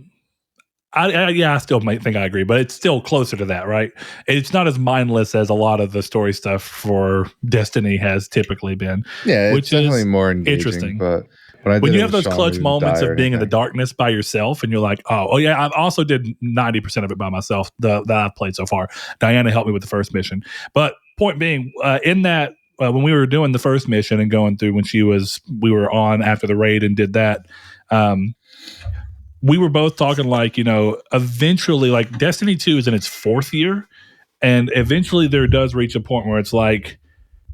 I still might think I agree, but it's still closer to that, right? It's not as mindless as a lot of the story stuff for Destiny has typically been. Yeah, it's definitely more engaging, interesting. But when you have those clutch moments of being in the darkness by yourself, and you're like, oh yeah, I also did 90% of it by myself that I've played so far. Diana helped me with the first mission, but point being, in that when we were doing the first mission and going through when we were on after the raid and did that. We were both talking like, eventually, like Destiny 2 is in its 4th year, and eventually there does reach a point where it's like,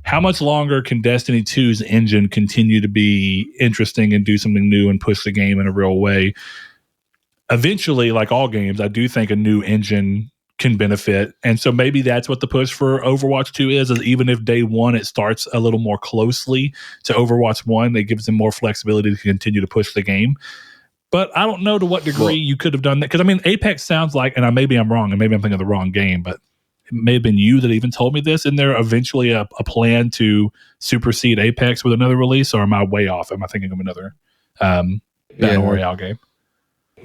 how much longer can Destiny 2's engine continue to be interesting and do something new and push the game in a real way? Eventually, like all games, I do think a new engine can benefit. And so maybe that's what the push for Overwatch 2 is even if day one it starts a little more closely to Overwatch 1, it gives them more flexibility to continue to push the game. But I don't know to what degree you could have done that. Because, I mean, Apex sounds like, and maybe I'm wrong, and maybe I'm thinking of the wrong game, but it may have been you that even told me this. Isn't there eventually a plan to supersede Apex with another release, or am I way off? Am I thinking of another Battle Royale game?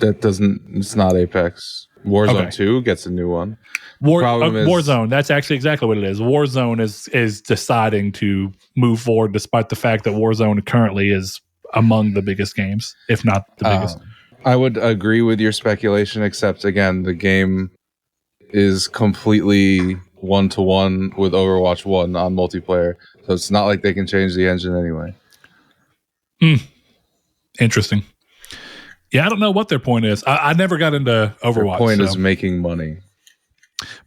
It's not Apex. Warzone 2 gets a new one. Warzone, that's actually exactly what it is. Warzone is deciding to move forward despite the fact that Warzone currently is among the biggest games, if not the biggest. I would agree with your speculation, except again, the game is completely 1-to-1 with Overwatch 1 on multiplayer. So it's not like they can change the engine anyway. Interesting. Yeah, I don't know what their point is. I never got into Overwatch. Their point is making money.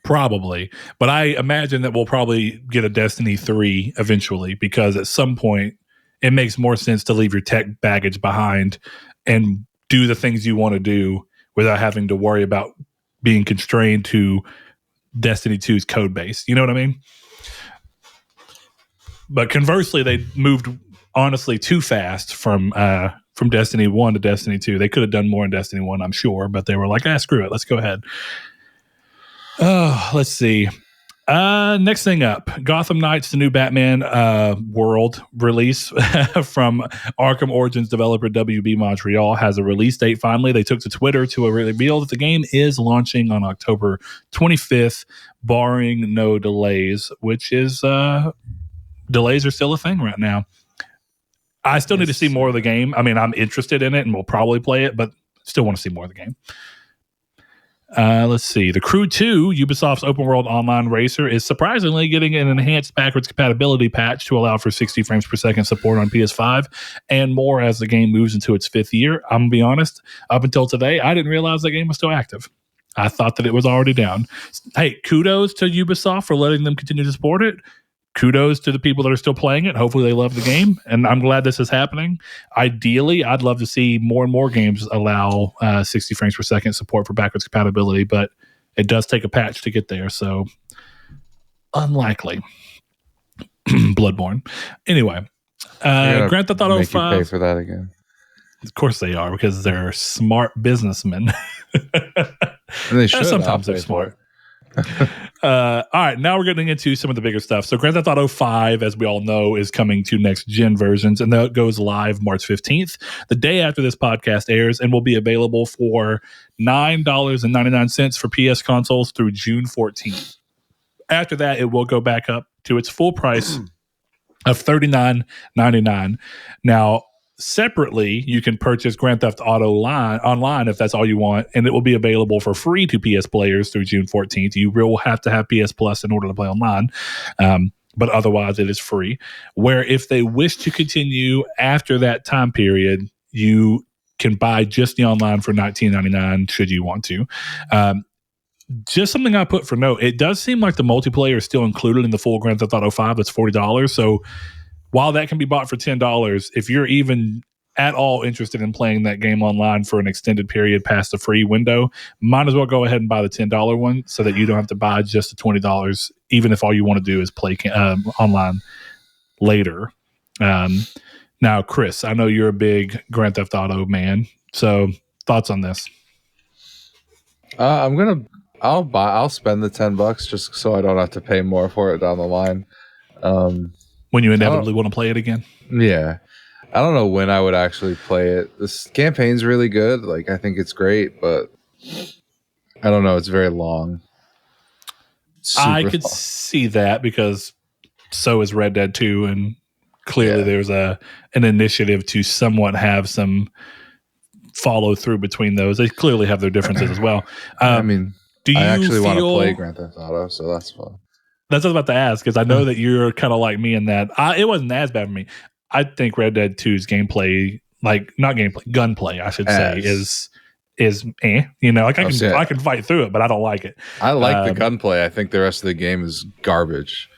Probably. But I imagine that we'll probably get a Destiny 3 eventually, because at some point it makes more sense to leave your tech baggage behind and do the things you want to do without having to worry about being constrained to Destiny 2's code base. You know what I mean? But conversely, they moved honestly too fast from Destiny 1 to Destiny 2. They could have done more in Destiny 1, I'm sure, but they were like, screw it, let's go ahead. Let's see. Next thing up, Gotham Knights, the new Batman world release from Arkham Origins developer WB Montreal, has a release date finally. They took to Twitter to reveal that the game is launching on October 25th, barring no delays, which is delays are still a thing right now. I still need to see more of the game. I mean, I'm interested in it and we'll probably play it, but still want to see more of the game. Let's see. The Crew 2, Ubisoft's open world online racer, is surprisingly getting an enhanced backwards compatibility patch to allow for 60 frames per second support on PS5 and more as the game moves into its 5th year. I'm going to be honest, up until today, I didn't realize that game was still active. I thought that it was already down. Hey, kudos to Ubisoft for letting them continue to support it. Kudos to the people that are still playing it. Hopefully they love the game, and I'm glad this is happening. Ideally, I'd love to see more and more games allow 60 frames per second support for backwards compatibility, but it does take a patch to get there, so unlikely. Bloodborne. Anyway, Grand Theft Auto 5. Make you pay for that again. Of course they are, because they're smart businessmen. And they should. Sometimes they're smart. All right, now we're getting into some of the bigger stuff. So Grand Theft Auto 5, as we all know, is coming to next gen versions, and that goes live March 15th, the day after this podcast airs, and will be available for $9.99 for PS consoles through June 14th. After that, it will go back up to its full price of $39.99. Now, separately, you can purchase Grand Theft Auto online if that's all you want, and it will be available for free to PS players through June 14th. You will have to have PS Plus in order to play online, but otherwise it is free. Where if they wish to continue after that time period, you can buy just the online for $19.99 should you want to. Just something I put for note, it does seem like the multiplayer is still included in the full Grand Theft Auto 5. That's $40. So while that can be bought for $10, if you're even at all interested in playing that game online for an extended period past the free window, might as well go ahead and buy the $10 one so that you don't have to buy just the $20, even if all you want to do is play online later. Now, Chris, I know you're a big Grand Theft Auto man, so thoughts on this? I'll spend the $10 just so I don't have to pay more for it down the line. When you inevitably want to play it again? Yeah. I don't know when I would actually play it. This campaign's really good. Like, I think it's great, but I don't know. It's very long. I could see that, because so is Red Dead 2, and clearly there's an initiative to somewhat have some follow through between those. They clearly have their differences as well. I mean, I actually want to play Grand Theft Auto, so that's fun. That's what I was about to ask, because I know that you're kind of like me in that it wasn't as bad for me. I think Red Dead 2's gameplay, gunplay, I should say, is you know, like I can fight through it, but I don't like it. I like the gunplay. I think the rest of the game is garbage.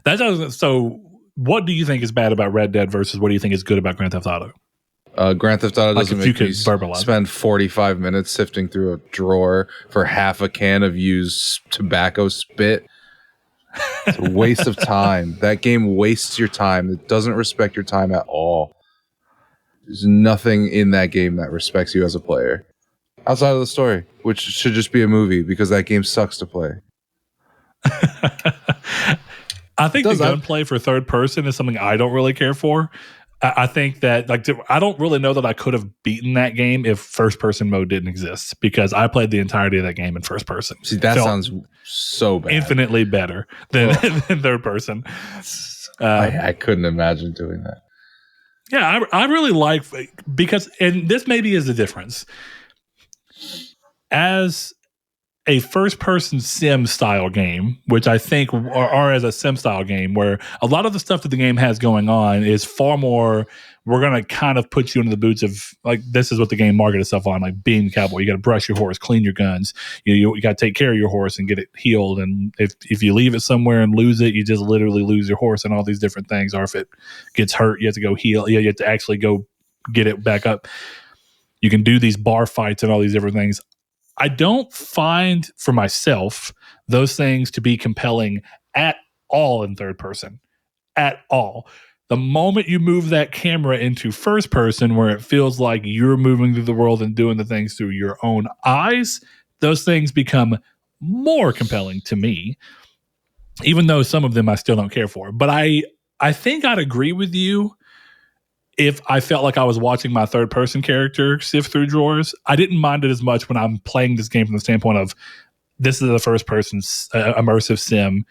So what do you think is bad about Red Dead versus what do you think is good about Grand Theft Auto? Grand Theft Auto doesn't make you spend 45 minutes sifting through a drawer for half a can of used tobacco spit. It's a waste of time. That game wastes your time. It doesn't respect your time at all. There's nothing in that game that respects you as a player. Outside of the story, which should just be a movie, because that game sucks to play. I think the gunplay for third person is something I don't really care for. I think that I don't really know that I could have beaten that game if first person mode didn't exist, because I played the entirety of that game in first person. See, that sounds so bad. Infinitely better than third person. I couldn't imagine doing that. Yeah, I really like, because, and this maybe is the difference. As a first-person sim style game, which I think are as a sim style game, where a lot of the stuff that the game has going on is far more, we're going to kind of put you into the boots of, like, this is what the game marketed itself on, like being a cowboy. You got to brush your horse, clean your guns. You got to take care of your horse and get it healed. And if you leave it somewhere and lose it, you just literally lose your horse and all these different things. Or if it gets hurt, you have to go heal. You have to actually go get it back up. You can do these bar fights and all these different things. I don't find for myself those things to be compelling at all in third person, at all. The moment you move that camera into first person, where it feels like you're moving through the world and doing the things through your own eyes, those things become more compelling to me, even though some of them I still don't care for. But I think I'd agree with you if I felt like I was watching my third person character sift through drawers. I didn't mind it as much when I'm playing this game from the standpoint of, this is a first person immersive sim.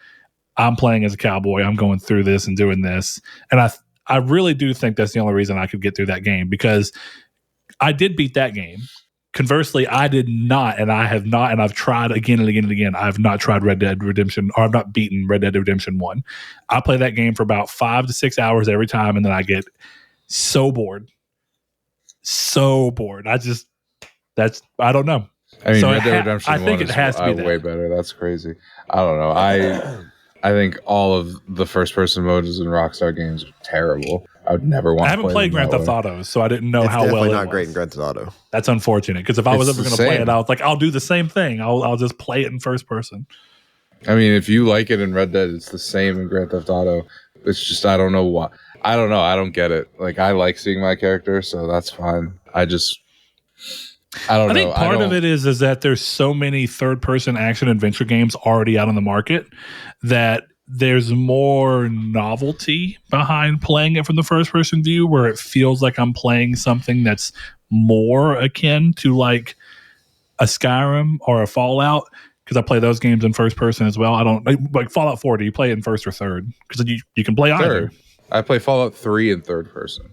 I'm playing as a cowboy. I'm going through this and doing this. And I really do think that's the only reason I could get through that game, because I did beat that game. Conversely, I did not, and I have not, and I've tried again and again and again. I have not tried Red Dead Redemption, or I've not beaten Red Dead Redemption 1. I play that game for about 5 to 6 hours every time, and then I get so bored. I don't know. I mean, So Red Dead Redemption 1 I think it has to be way better. That's crazy. I don't know. I think all of the first person modes in Rockstar games are terrible. I would never want to play. I haven't played Grand Theft Auto, so I didn't know how well it was. It's definitely not great in Grand Theft Auto. That's unfortunate, because if I was ever going to play it, I was like, I'll do the same thing. I'll just play it in first person. I mean, if you like it in Red Dead, it's the same in Grand Theft Auto. It's just, I don't know why. I don't know. I don't get it. Like, I like seeing my character, so that's fine. I don't know. I think part of it is that there's so many third-person action adventure games already out on the market that there's more novelty behind playing it from the first-person view, where it feels like I'm playing something that's more akin to like a Skyrim or a Fallout, because I play those games in first person as well. I don't like Fallout 4. Do you play it in first or third? Because you can play either. I play Fallout 3 in third person.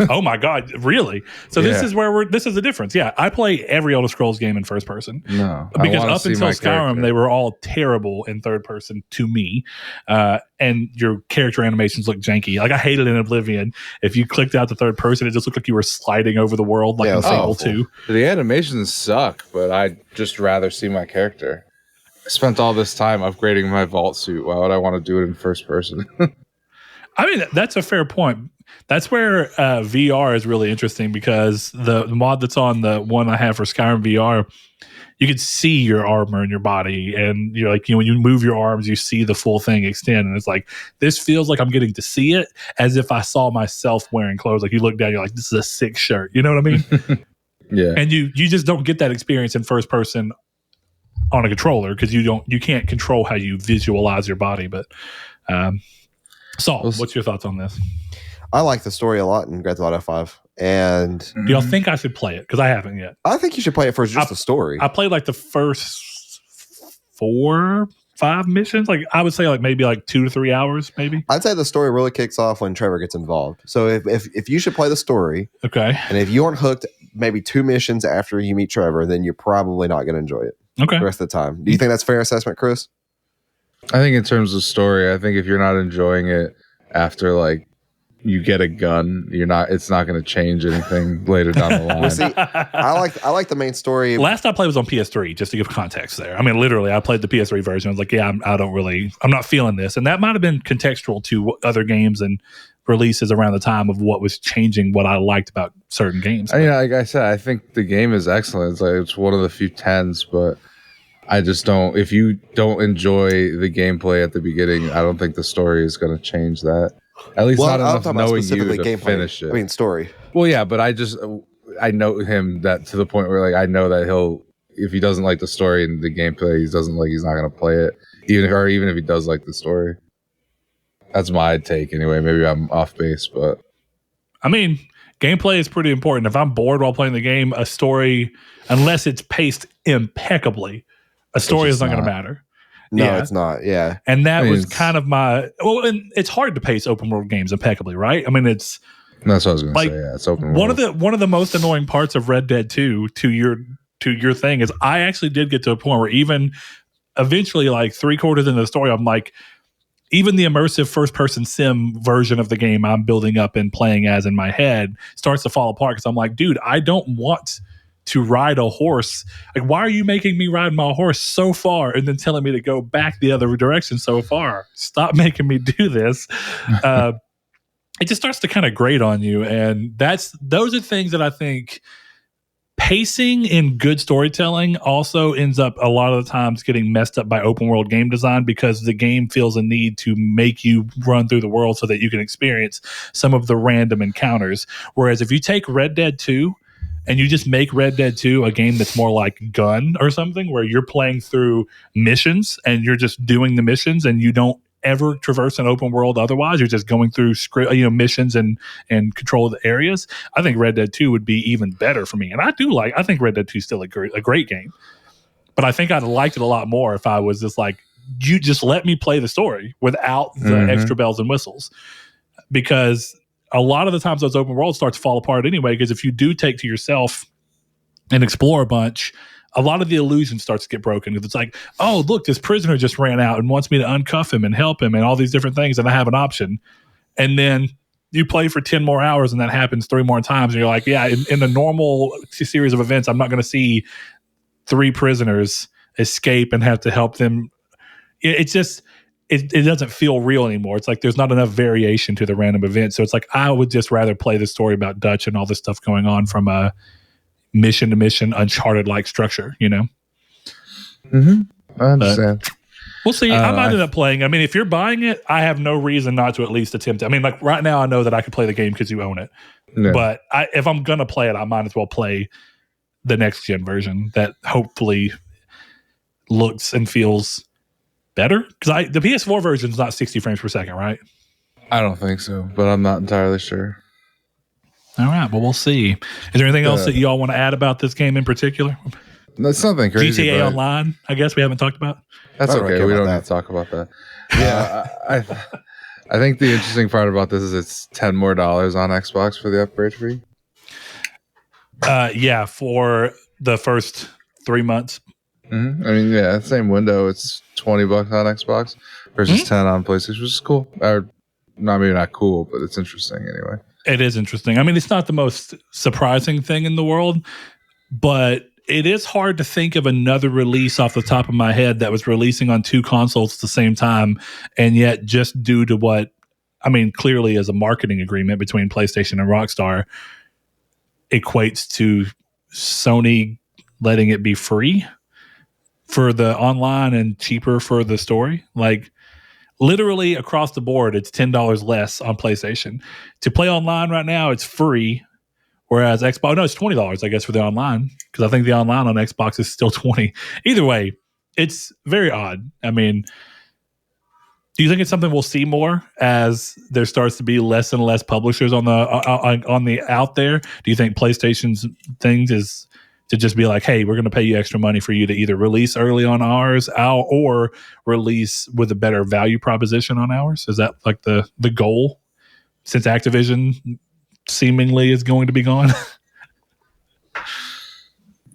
Oh my God, really? So this is where this is the difference. Yeah, I play every Elder Scrolls game in first person. No, because up until Skyrim, they were all terrible in third person to me. And your character animations look janky. Like, I hated in Oblivion. If you clicked out the third person, it just looked like you were sliding over the world like in Fable 2. The animations suck, but I'd just rather see my character. I spent all this time upgrading my vault suit. Why would I want to do it in first person? I mean, that's a fair point. That's where VR is really interesting, because the mod that's on the one I have for Skyrim VR, you can see your armor in your body, and you're like, when you move your arms, you see the full thing extend, and it's like, this feels like I'm getting to see it as if I saw myself wearing clothes. Like, you look down, you're like, this is a sick shirt. You know what I mean? Yeah. And you just don't get that experience in first person on a controller, because you can't control how you visualize your body. But Saul, what's your thoughts on this? I like the story a lot in Grand Theft Auto 5. And do y'all think I should play it? Because I haven't yet. I think you should play it for just the story. I played like the first 4-5 missions. Like, I would say maybe 2 to 3 hours, maybe. I'd say the story really kicks off when Trevor gets involved. So if you should play the story, okay, and if you aren't hooked maybe 2 missions after you meet Trevor, then you're probably not going to enjoy it. Okay, the rest of the time. Do you think that's a fair assessment, Chris? I think in terms of story, I think if you're not enjoying it after you get a gun, it's not going to change anything later down the line. Well, see, I like the main story. Last I played was on PS3, just to give context there. I mean, literally, I played the PS3 version. I was like, I'm not feeling this. And that might have been contextual to other games and releases around the time of what was changing what I liked about certain games. I mean, like I said, I think the game is excellent. It's one of the few 10s, but I just don't. If you don't enjoy the gameplay at the beginning, I don't think the story is going to change that. At least not enough knowing you to gameplay. Finish it. I mean, story. Well, yeah, but I know him that to the point where I know that if he doesn't like the story and the gameplay, he's not going to play it. Even if he does like the story. That's my take anyway. Maybe I'm off base, but I mean, gameplay is pretty important. If I'm bored while playing the game, a story, unless it's paced impeccably, a story is not going to matter. No, it's not. Yeah. And that was kind of and it's hard to pace open world games impeccably, right? I mean, that's what I was going to say. Yeah, it's open world. One of the most annoying parts of Red Dead 2 to your thing is I actually did get to a point where even eventually, like 3/4 into the story, I'm like, even the immersive first-person sim version of the game I'm building up and playing as in my head starts to fall apart because I'm like, dude, I don't want to ride a horse. Like, why are you making me ride my horse so far and then telling me to go back the other direction so far? Stop making me do this. It just starts to kind of grate on you, and those are things that I think pacing in good storytelling also ends up a lot of the times getting messed up by open world game design because the game feels a need to make you run through the world so that you can experience some of the random encounters. Whereas if you take Red Dead 2 and you just make Red Dead 2 a game that's more like Gun or something, where you're playing through missions and you're just doing the missions and you don't ever traverse an open world otherwise, you're just going through missions and control of the areas, I think Red Dead 2 would be even better for me. And I think Red Dead 2 is still a great game, but I think I'd liked it a lot more if I was just like, you just let me play the story without the extra bells and whistles, because a lot of the times those open worlds start to fall apart anyway, because if you do take to yourself and explore a bunch, a lot of the illusion starts to get broken. It's like, oh, look, this prisoner just ran out and wants me to uncuff him and help him and all these different things, and I have an option. And then you play for 10 more hours and that happens 3 more times. And you're like, yeah, in a normal series of events, I'm not going to see 3 prisoners escape and have to help them. It's just, it doesn't feel real anymore. It's like there's not enough variation to the random event. So it's like, I would just rather play the story about Dutch and all this stuff going on from a mission to mission, Uncharted like structure, I understand. But we'll see. I might end up playing. I mean, if you're buying it, I have no reason not to at least attempt it. I mean, like right now, I know that I could play the game because you own it. Yeah. But if I'm gonna play it, I might as well play the next gen version that hopefully looks and feels better. Because the PS4 version is not 60 frames per second, right? I don't think so, but I'm not entirely sure. All right, well, we'll see. Is there anything else that y'all want to add about this game in particular? That's nothing crazy. GTA Online, I guess we haven't talked about. That's okay. We don't need to talk about that. Yeah, I think the interesting part about this is it's $10 more on Xbox for the upgrade fee. Yeah, for the first 3 months. Mm-hmm. I mean, yeah, same window. It's $20 on Xbox versus 10 on PlayStation, which is cool. Or maybe not cool, but it's interesting anyway. It is interesting. I mean, it's not the most surprising thing in the world, but it is hard to think of another release off the top of my head that was releasing on 2 consoles at the same time, and yet just due to what, I mean, clearly is a marketing agreement between PlayStation and Rockstar, equates to Sony letting it be free for the online and cheaper for the story. Like, literally across the board, it's $10 less on PlayStation. To play online right now, it's free, whereas Xbox, no, it's $20, I guess, for the online, because I think the online on Xbox is still $20. Either way, it's very odd. I mean, do you think it's something we'll see more as there starts to be less and less publishers on the out there? Do you think PlayStation's things is to just be like, hey, we're going to pay you extra money for you to either release early on ours or release with a better value proposition on ours? Is that like the goal, since Activision seemingly is going to be gone?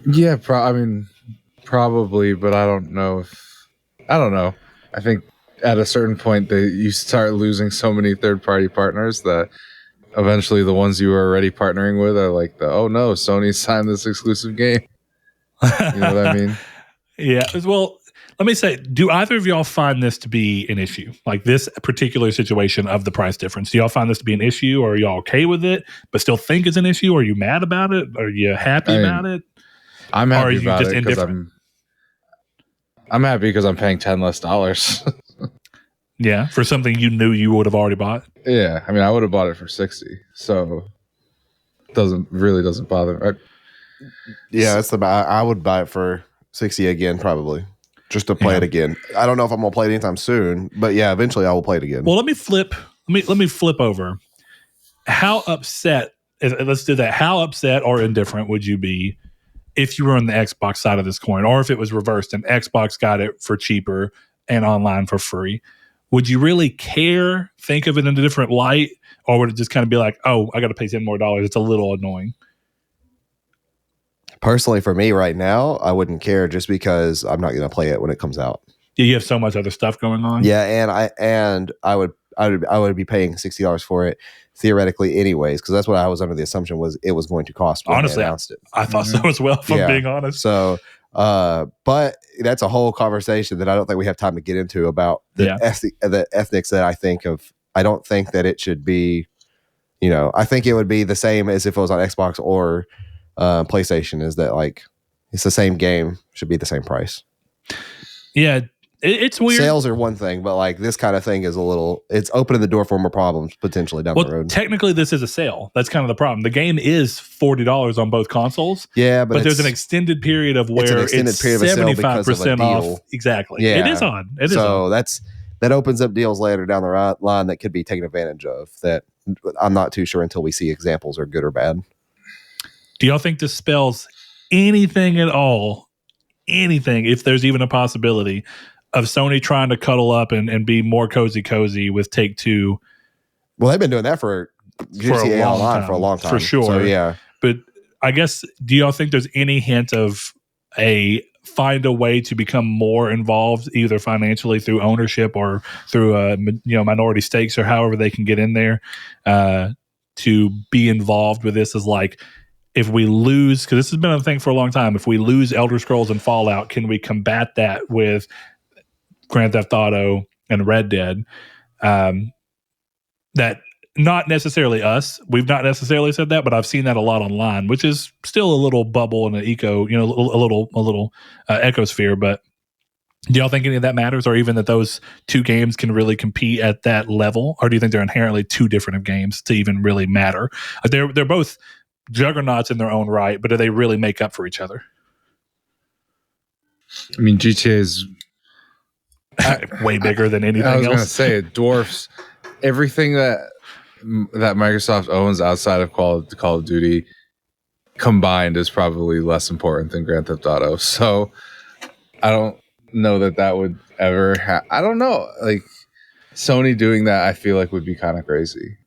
Yeah, probably, but I don't know. I think at a certain point you start losing so many third-party partners that eventually the ones you were already partnering with are like, oh no, Sony signed this exclusive game. You know what I mean? Yeah. Well, let me say, do either of y'all find this to be an issue? Like this particular situation of the price difference? Do y'all find this to be an issue, or are y'all okay with it, but still think it's an issue? Are you mad about it? Are you happy about it? I'm happy about it because I'm happy because I'm paying $10 less. Yeah, for something you knew you would have already bought. Yeah, I mean, I would have bought it for $60, so it doesn't bother me. Yeah, I would buy it for $60 again, probably, just to play it again. I don't know if I'm gonna play it anytime soon, but yeah, eventually I will play it again. Well, let me flip over. how upset, let's do that. How upset or indifferent would you be if you were on the Xbox side of this coin, or if it was reversed and Xbox got it for cheaper and online for free? Would you really care, think of it in a different light, or would it just kind of be like, oh, I got to pay $10 more? It's a little annoying. Personally, for me right now, I wouldn't care just because I'm not going to play it when it comes out. Yeah, you have so much other stuff going on. Yeah, and I would be paying $60 for it theoretically anyways, because that's what I was under the assumption was it was going to cost when honestly, they announced it. I thought so as well, if I'm being honest. So, but that's a whole conversation that I don't think we have time to get into about the ethics that I think of. I don't think that it should be, I think it would be the same as if it was on Xbox or PlayStation, is that like it's the same game, should be the same price. Yeah, it's weird. Sales are one thing, but like this kind of thing is it's opening the door for more problems potentially down the road. Technically, this is a sale. That's kind of the problem. The game is $40 on both consoles. Yeah, but there's an extended period of where it's 75% off. Exactly. Yeah. It is on. That opens up deals later down the line that could be taken advantage of, that I'm not too sure until we see examples are good or bad. Do y'all think this spells anything at all? Anything, if there's even a possibility of Sony trying to cuddle up and be more cozy with Take-Two? Well, they've been doing that for GTA Online for a long time. For sure. So, yeah. But I guess, do y'all think there's any hint of find a way to become more involved, either financially through ownership or through minority stakes, or however they can get in there to be involved with this? Is like, if we lose, because this has been a thing for a long time, if we lose Elder Scrolls and Fallout, can we combat that with Grand Theft Auto and Red Dead? That not necessarily us. We've not necessarily said that, but I've seen that a lot online, which is still a little bubble in an eco, a little ecosphere. But do y'all think any of that matters, or even that those two games can really compete at that level? Or do you think they're inherently too different of games to even really matter? They're both juggernauts in their own right, but do they really make up for each other? I mean, GTA is way bigger than anything else. I was going to say it dwarfs everything that Microsoft owns outside of Call of Duty combined is probably less important than Grand Theft Auto. So I don't know that would ever I don't know. Like, Sony doing that, I feel like would be kind of crazy.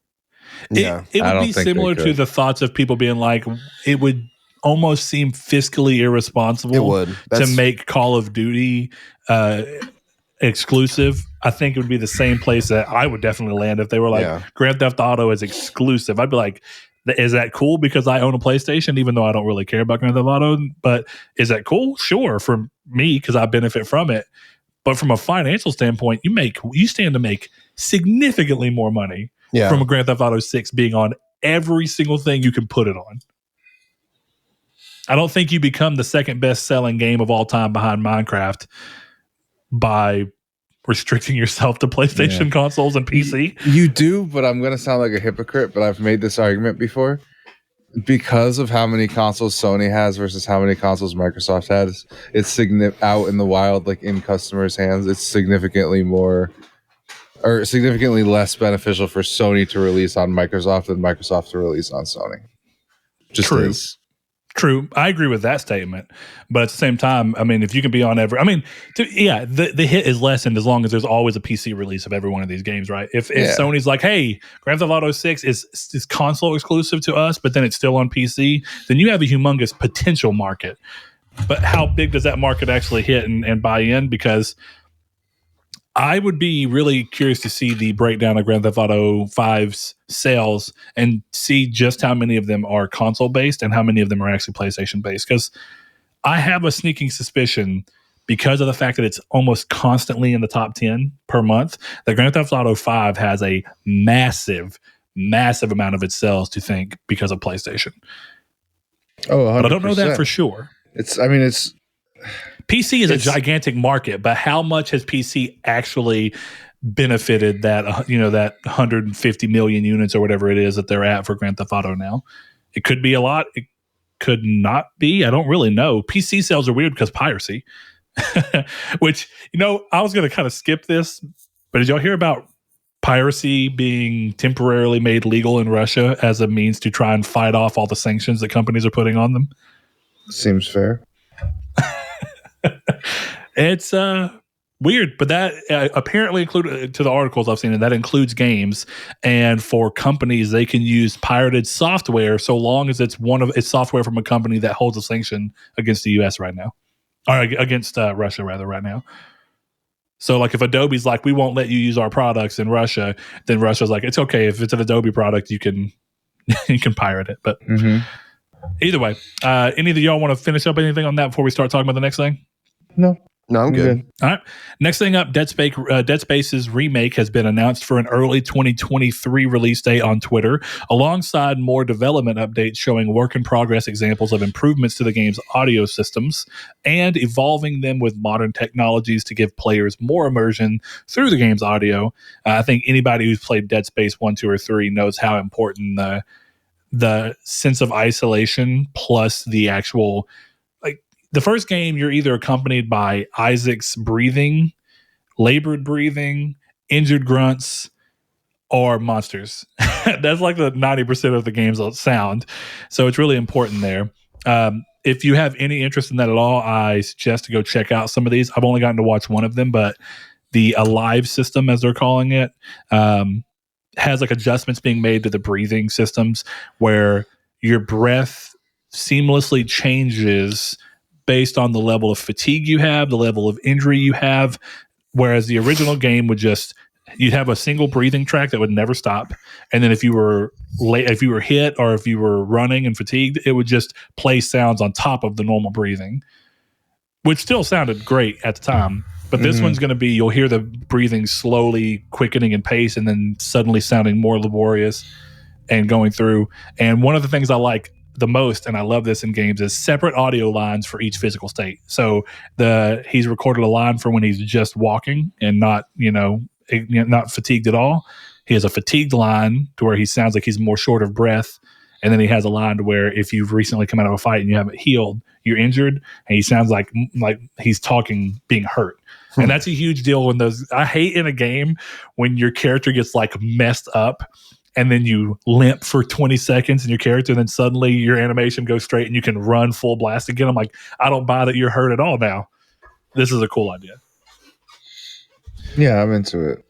Yeah, it would be similar to the thoughts of people being like, it would almost seem fiscally irresponsible to make Call of Duty exclusive. I think it would be the same place that I would definitely land if they were like, Grand Theft Auto is exclusive. I'd be like, is that cool because I own a PlayStation, even though I don't really care about Grand Theft Auto? But is that cool? Sure, for me, because I benefit from it. But from a financial standpoint, you stand to make significantly more money from a Grand Theft Auto 6 being on every single thing you can put it on. I don't think you become the second best selling game of all time behind Minecraft by restricting yourself to PlayStation consoles and PC. You do, but I'm going to sound like a hypocrite, but I've made this argument before. Because of how many consoles Sony has versus how many consoles Microsoft has, it's out in the wild, like in customers' hands, it's significantly less beneficial for Sony to release on Microsoft than Microsoft to release on Sony. Just True. is. True. I agree with that statement. But at the same time, I mean, if you can be on the hit is lessened as long as there's always a PC release of every one of these games, right? If Sony's like, hey, Grand Theft Auto 6 is console exclusive to us, but then it's still on PC, then you have a humongous potential market. But how big does that market actually hit and buy in? Because I would be really curious to see the breakdown of Grand Theft Auto 5's sales and see just how many of them are console based and how many of them are actually PlayStation based. Because I have a sneaking suspicion, because of the fact that it's almost constantly in the top 10 per month, that Grand Theft Auto 5 has a massive amount of its sales to think because of PlayStation. Oh, 100%. But I don't know that for sure. PC is a gigantic market, but how much has PC actually benefited that 150 million units or whatever it is that they're at for Grand Theft Auto now? It could be a lot. It could not be. I don't really know. PC sales are weird because piracy, which, I was going to kind of skip this, but did y'all hear about piracy being temporarily made legal in Russia as a means to try and fight off all the sanctions that companies are putting on them. Seems fair. It's weird, but that apparently included to the articles I've seen, and that includes games. And for companies, they can use pirated software so long as it's software from a company that holds a sanction against the U.S. right now, or against Russia rather right now. So, like, if Adobe's like, we won't let you use our products in Russia, then Russia's like, it's okay if it's an Adobe product, you can you can pirate it. But either way, any of y'all want to finish up anything on that before we start talking about the next thing? No, I'm good. All right. Next thing up, Dead Space's remake has been announced for an early 2023 release date on Twitter, alongside more development updates showing work-in-progress examples of improvements to the game's audio systems and evolving them with modern technologies to give players more immersion through the game's audio. I think anybody who's played Dead Space 1, 2, or 3 knows how important the sense of isolation plus the actual... The first game, you're either accompanied by Isaac's breathing, labored breathing, injured grunts, or monsters. That's like the 90% of the game's sound. So it's really important there. If you have any interest in that at all, I suggest to go check out some of these. I've only gotten to watch one of them, but the Alive system, as they're calling it, has like adjustments being made to the breathing systems where your breath seamlessly changes based on the level of fatigue you have, the level of injury you have, whereas the original game would you'd have a single breathing track that would never stop, and then if you were hit or if you were running and fatigued, it would just play sounds on top of the normal breathing, which still sounded great at the time. But this one's going to be, you'll hear the breathing slowly quickening in pace and then suddenly sounding more laborious and going through. And one of the things I like the most, and I love this in games, is separate audio lines for each physical state. So he's recorded a line for when he's just walking and not fatigued at all. He has a fatigued line to where he sounds like he's more short of breath. And then he has a line to where if you've recently come out of a fight and you haven't healed, you're injured, and he sounds like he's talking being hurt. And that's a huge deal when I hate in a game when your character gets like messed up and then you limp for 20 seconds in your character, and then suddenly your animation goes straight and you can run full blast again. I'm like, I don't buy that you're hurt at all now. This is a cool idea. Yeah, I'm into it.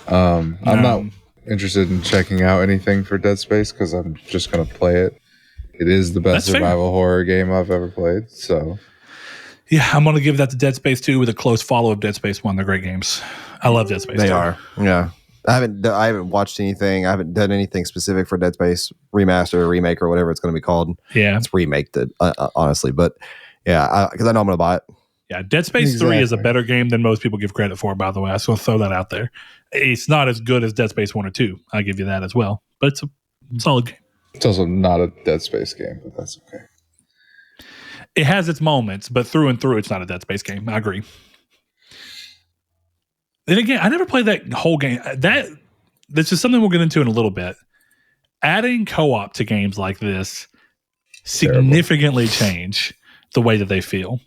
I'm not interested in checking out anything for Dead Space because I'm just going to play it. It is the best survival horror game I've ever played. So, yeah, I'm going to give that to Dead Space 2 with a close follow of Dead Space 1. They're great games. I love Dead Space 2. They are. Yeah. I haven't watched anything. I haven't done anything specific for Dead Space remaster or remake or whatever it's going to be called. Yeah, it's remaked it, honestly. But yeah, because I know I'm going to buy it. Yeah, Dead Space 3 is a better game than most people give credit for, by the way. I just want to throw that out there. It's not as good as Dead Space 1 or 2. I give you that as well. But it's a solid game. It's also not a Dead Space game, but that's okay. It has its moments, but through and through, it's not a Dead Space game. I agree. Then again, I never played that whole game. That's just something we'll get into in a little bit. Adding co-op to games like this significantly change the way that they feel.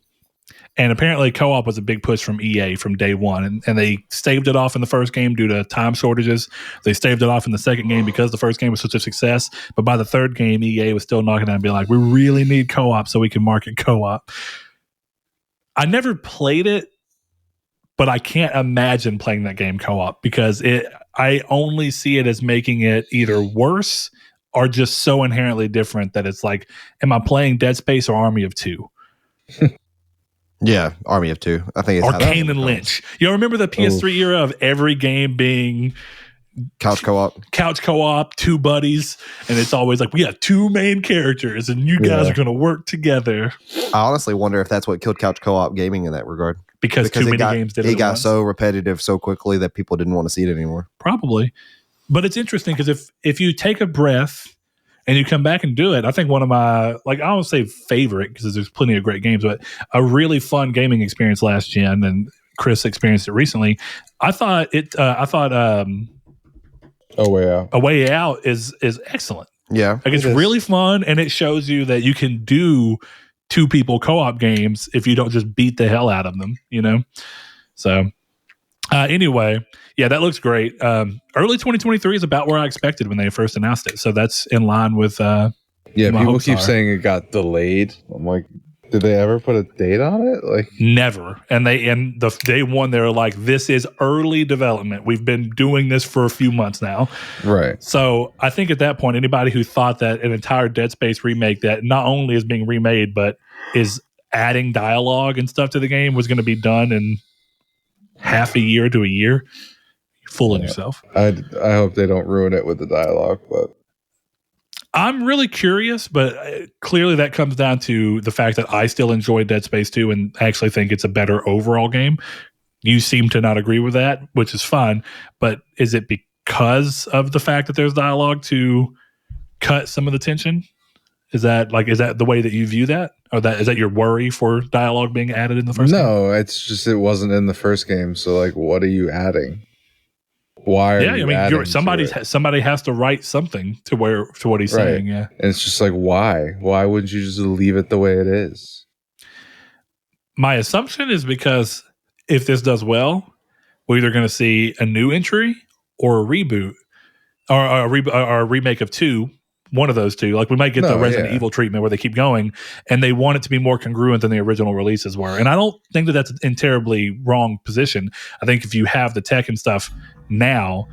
And apparently co-op was a big push from EA from day one. And they staved it off in the first game due to time shortages. They staved it off in the second game because the first game was such a success. But by the third game, EA was still knocking down and being like, we really need co-op so we can market co-op. I never played it, but I can't imagine playing that game co-op because I only see it as making it either worse or just so inherently different that it's like, am I playing Dead Space or Army of Two? Yeah, Army of Two. I think it's Kane and Lynch. You remember the PS3 era of every game being couch co-op, two buddies, and it's always like we have two main characters and you guys are going to work together. I honestly wonder if that's what killed couch co-op gaming in that regard. Because too many games did it. It got so repetitive so quickly that people didn't want to see it anymore. Probably. But it's interesting because if you take a breath and you come back and do it, I think one of my, I don't say favorite because there's plenty of great games, but a really fun gaming experience last gen, and Chris experienced it recently. I thought A Way Out. A Way Out is excellent. Yeah. It's really fun, and it shows you that you can do two people co-op games if you don't just beat the hell out of them, So Anyway, yeah, that looks great. Early 2023 is about where I expected when they first announced it. So that's in line with Yeah, my people hopes keep are. saying it got delayed. I'm like, did they ever put a date on it? Like, Never. And the day one, they were like, this is early development. We've been doing this for a few months now. right. So I think at that point, anybody who thought that an entire Dead Space remake that not only is being remade, but is adding dialogue and stuff to the game was going to be done in half a year to a year, you're fooling yourself. I hope they don't ruin it with the dialogue, but I'm really curious, but clearly that comes down to the fact that I still enjoy Dead Space 2 and actually think it's a better overall game. You seem to not agree with that, which is fine, but is it because of the fact that there's dialogue to cut some of the tension? Is that the way that you view that? Or is that your worry for dialogue being added in the first game? no, it's just it wasn't in the first game. So like, what are you adding? Why are you adding? Somebody has to write something to what he's saying. Yeah, and it's just like, why? Why wouldn't you just leave it the way it is? My assumption is because if this does well, we're either going to see a new entry or a reboot or a remake of 2. One of those two. Like we might get the Resident Evil treatment where they keep going and they want it to be more congruent than the original releases were. And I don't think that that's in terribly wrong position. I think if you have the tech and stuff now,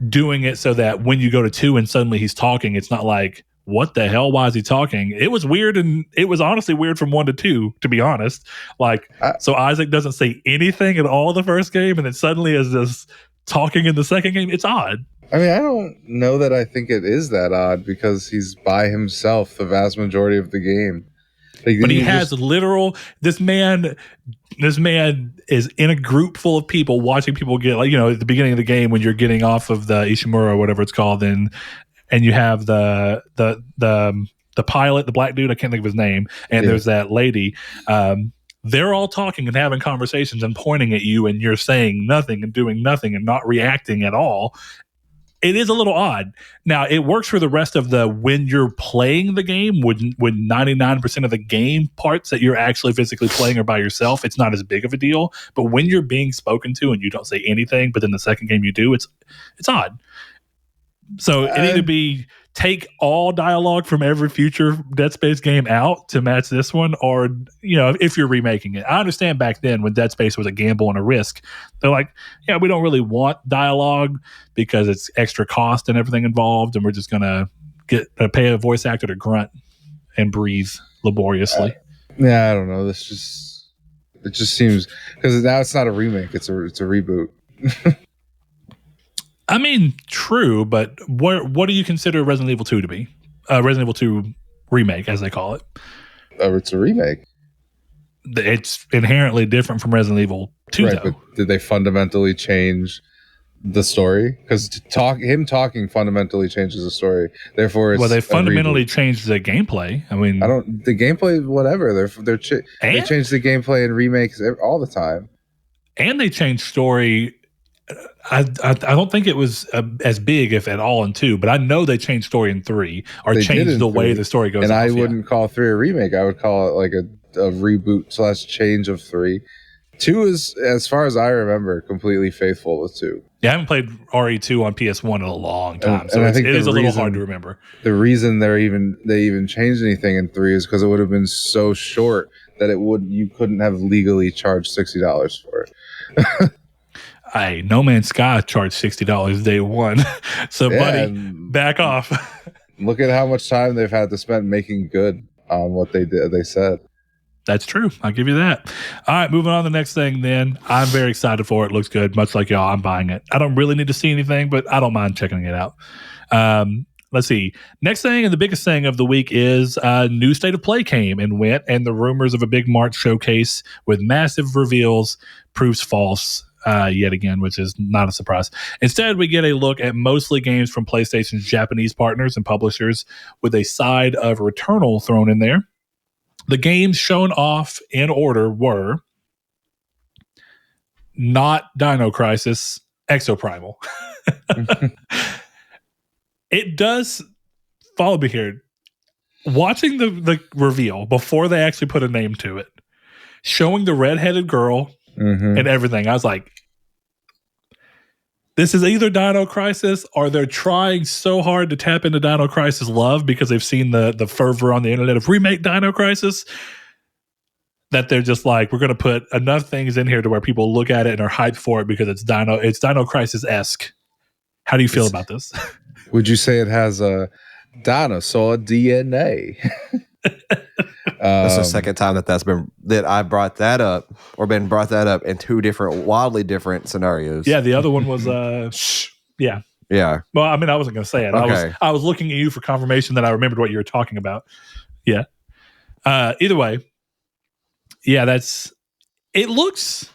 doing it so that when you go to 2 and suddenly he's talking, it's not like, what the hell? Why is he talking? It was weird, and it was honestly weird from 1 to 2, to be honest. Like, so Isaac doesn't say anything at all the first game, and then suddenly is just talking in the second game. It's odd. I mean, I don't know that I think it is that odd because he's by himself the vast majority of the game. Like, but he has literal. This man is in a group full of people watching people get, like, at the beginning of the game when you're getting off of the Ishimura or whatever it's called, and you have the pilot, the black dude, I can't think of his name, and there's that lady. They're all talking and having conversations and pointing at you, and you're saying nothing and doing nothing and not reacting at all. It is a little odd. Now, it works for the rest of when you're playing the game, with 99% of the game parts that you're actually physically playing are by yourself, it's not as big of a deal. But when you're being spoken to and you don't say anything, but then the second game you do, it's odd. So it either be take all dialogue from every future Dead Space game out to match this one, or, if you're remaking it. I understand back then when Dead Space was a gamble and a risk, they're like, yeah, we don't really want dialogue because it's extra cost and everything involved, and we're just going to pay a voice actor to grunt and breathe laboriously. Yeah, I don't know. It just seems, because now it's not a remake, it's a reboot. I mean, true, but what do you consider Resident Evil 2 to be? Resident Evil 2 remake, as they call it. It's a remake. It's inherently different from Resident Evil 2, right, though. But did they fundamentally change the story? Because him talking fundamentally changes the story. Therefore, they fundamentally changed the gameplay. I mean, the gameplay, whatever. They change the gameplay in remakes all the time, and they changed story. I don't think it was as big, if at all, in 2, but I know they changed story in 3, or changed the way the story goes. And I wouldn't call 3 a remake. I would call it like a reboot / change of 3. 2 is, as far as I remember, completely faithful to 2. Yeah, I haven't played RE2 on PS1 in a long time, so it is a little hard to remember. The reason they even changed anything in 3 is because it would have been so short that you couldn't have legally charged $60 for it. Hey, No Man's Sky charged $60 day one. So, buddy, back off. Look at how much time they've had to spend making good on what they did. They said. That's true. I'll give you that. All right, moving on to the next thing then. I'm very excited for it. Looks good. Much like y'all, I'm buying it. I don't really need to see anything, but I don't mind checking it out. Let's see. Next thing, and the biggest thing of the week, is new State of Play came and went, and the rumors of a big March showcase with massive reveals proves false. Yet again, which is not a surprise. Instead, we get a look at mostly games from PlayStation's Japanese partners and publishers, with a side of Returnal thrown in there. The games shown off in order were not Dino Crisis, Exoprimal. It does follow me here. Watching the reveal before they actually put a name to it, showing the redheaded girl, and everything, I was like, This is either Dino Crisis or they're trying so hard to tap into Dino Crisis love because they've seen the fervor on the internet of remake Dino Crisis that they're just like, we're going to put enough things in here to where people look at it and are hyped for it because it's Dino Crisis-esque. How do you feel about this? Would you say it has a dinosaur DNA? That's the second time that I brought that up or been brought that up in two different, wildly different scenarios. Yeah, the other one was yeah. Well, I mean, I wasn't going to say it. Okay. I was looking at you for confirmation that I remembered what you were talking about. Yeah. Either way, yeah, it looks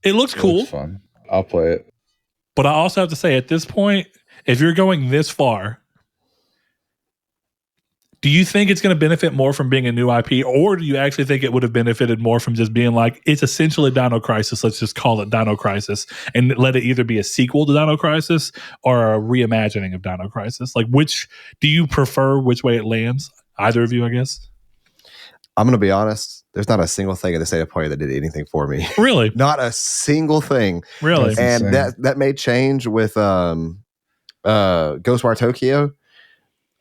cool. Looks fun. I'll play it. But I also have to say, at this point, if you're going this far, do you think it's going to benefit more from being a new IP, or do you actually think it would have benefited more from just being like, it's essentially Dino Crisis, let's just call it Dino Crisis, and let it either be a sequel to Dino Crisis or a reimagining of Dino Crisis? Like, which do you prefer, which way it lands? Either of you, I guess? I'm going to be honest. There's not a single thing in the state of play that did anything for me. Really? Not a single thing. Really? That's And insane. that may change with Ghostbar Tokyo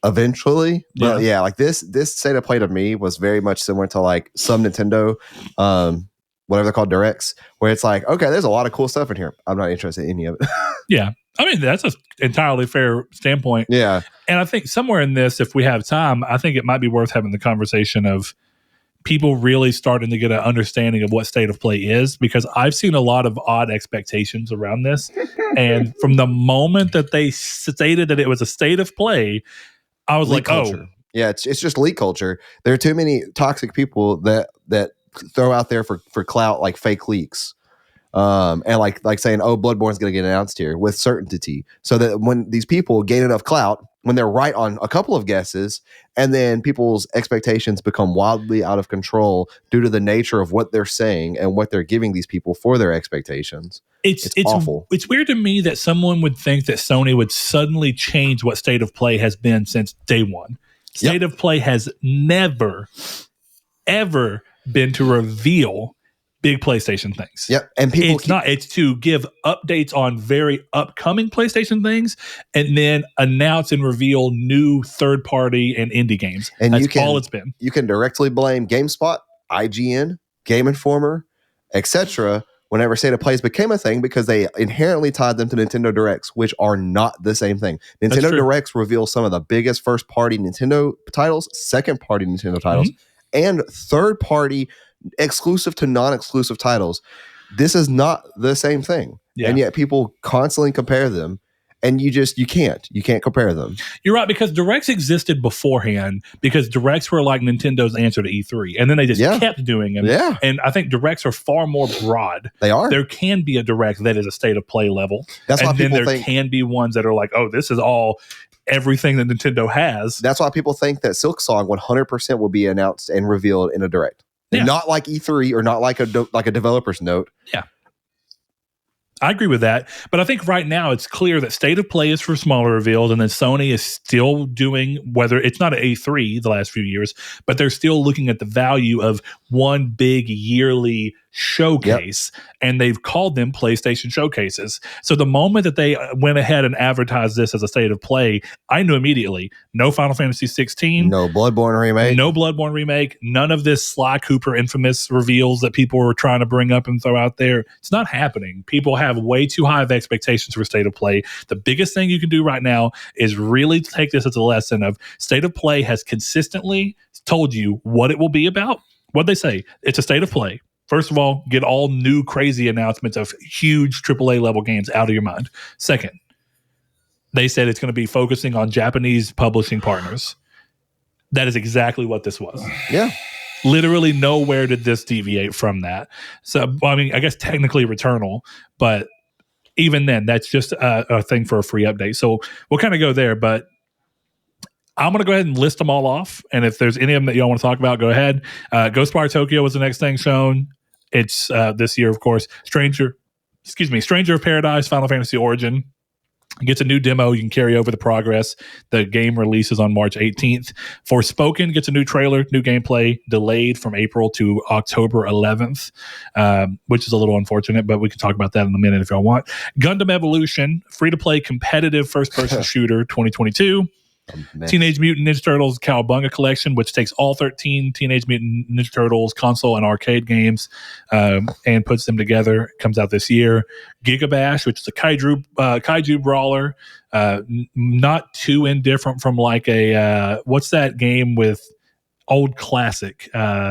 eventually. But yeah, like this state of play to me was very much similar to like some Nintendo whatever they're called, directs, where it's like, okay, there's a lot of cool stuff in here. I'm not interested in any of it. Yeah. I mean, that's an entirely fair standpoint. Yeah. And I think somewhere in this, if we have time, I think it might be worth having the conversation of people really starting to get an understanding of what state of play is, because I've seen a lot of odd expectations around this. And from the moment that they stated that it was a state of play, I was Leak like, culture. Yeah, it's just leak culture. There are too many toxic people that throw out there for clout, like fake leaks. And like saying, oh, Bloodborne's going to get announced here with certainty, so that when these people gain enough clout, when they're right on a couple of guesses, and then people's expectations become wildly out of control due to the nature of what they're saying and what they're giving these people for their expectations. It's awful. It's weird to me that someone would think that Sony would suddenly change what state of play has been since day one. State of play has never, ever been to reveal big PlayStation things. Yep. And people it's to give updates on very upcoming PlayStation things and then announce and reveal new third party and indie games. And that's all it's been. You can directly blame GameSpot, IGN, Game Informer, etc. whenever state of plays became a thing, because they inherently tied them to Nintendo Directs, which are not the same thing. Nintendo Directs reveal some of the biggest first party Nintendo titles, second party Nintendo titles, and third party exclusive to non-exclusive titles. This is not the same thing. Yeah. And yet people constantly compare them, and you can't compare them. You're right, because Directs existed beforehand, because Directs were like Nintendo's answer to E3, and then they just kept doing them. Yeah. And I think Directs are far more broad. They are. There can be a Direct that is a state of play level. That's why people there can be ones that are like, oh, this is all everything that Nintendo has. That's why people think that Silksong 100% will be announced and revealed in a Direct. Yeah. Not like E3 or not like a developer's note. Yeah. I agree with that. But I think right now it's clear that state of play is for smaller reveals, and then Sony is still doing, whether it's not an A3 the last few years, but they're still looking at the value of one big yearly showcase, and they've called them PlayStation showcases. So the moment that they went ahead and advertised this as a state of play, I knew immediately, no Final Fantasy 16, no Bloodborne remake, none of this Sly Cooper infamous reveals that people were trying to bring up and throw out there. It's not happening. People have way too high of expectations for state of play. The biggest thing you can do right now is really take this as a lesson of state of play has consistently told you what it will be about. What they say, it's a state of play. First of all, get all new crazy announcements of huge AAA level games out of your mind. Second, they said it's going to be focusing on Japanese publishing partners. That is exactly what this was. Yeah. Literally nowhere did this deviate from that. So, I mean, I guess technically Returnal, but even then, that's just a thing for a free update. So we'll kind of go there, but I'm going to go ahead and list them all off. And if there's any of them that y'all want to talk about, go ahead. Ghostbar Tokyo was the next thing shown. It's this year, of course. Stranger of Paradise, Final Fantasy Origin. Gets a new demo. You can carry over the progress. The game releases on March 18th. Forspoken gets a new trailer, new gameplay, delayed from April to October 11th, which is a little unfortunate, but we can talk about that in a minute if y'all want. Gundam Evolution, free-to-play competitive first-person shooter 2022. Teenage Mutant Ninja Turtles Cowabunga Collection, which takes all 13 Teenage Mutant Ninja Turtles console and arcade games and puts them together. Comes out this year. Gigabash, which is a kaiju brawler, not too indifferent from like a what's that game with old classic? They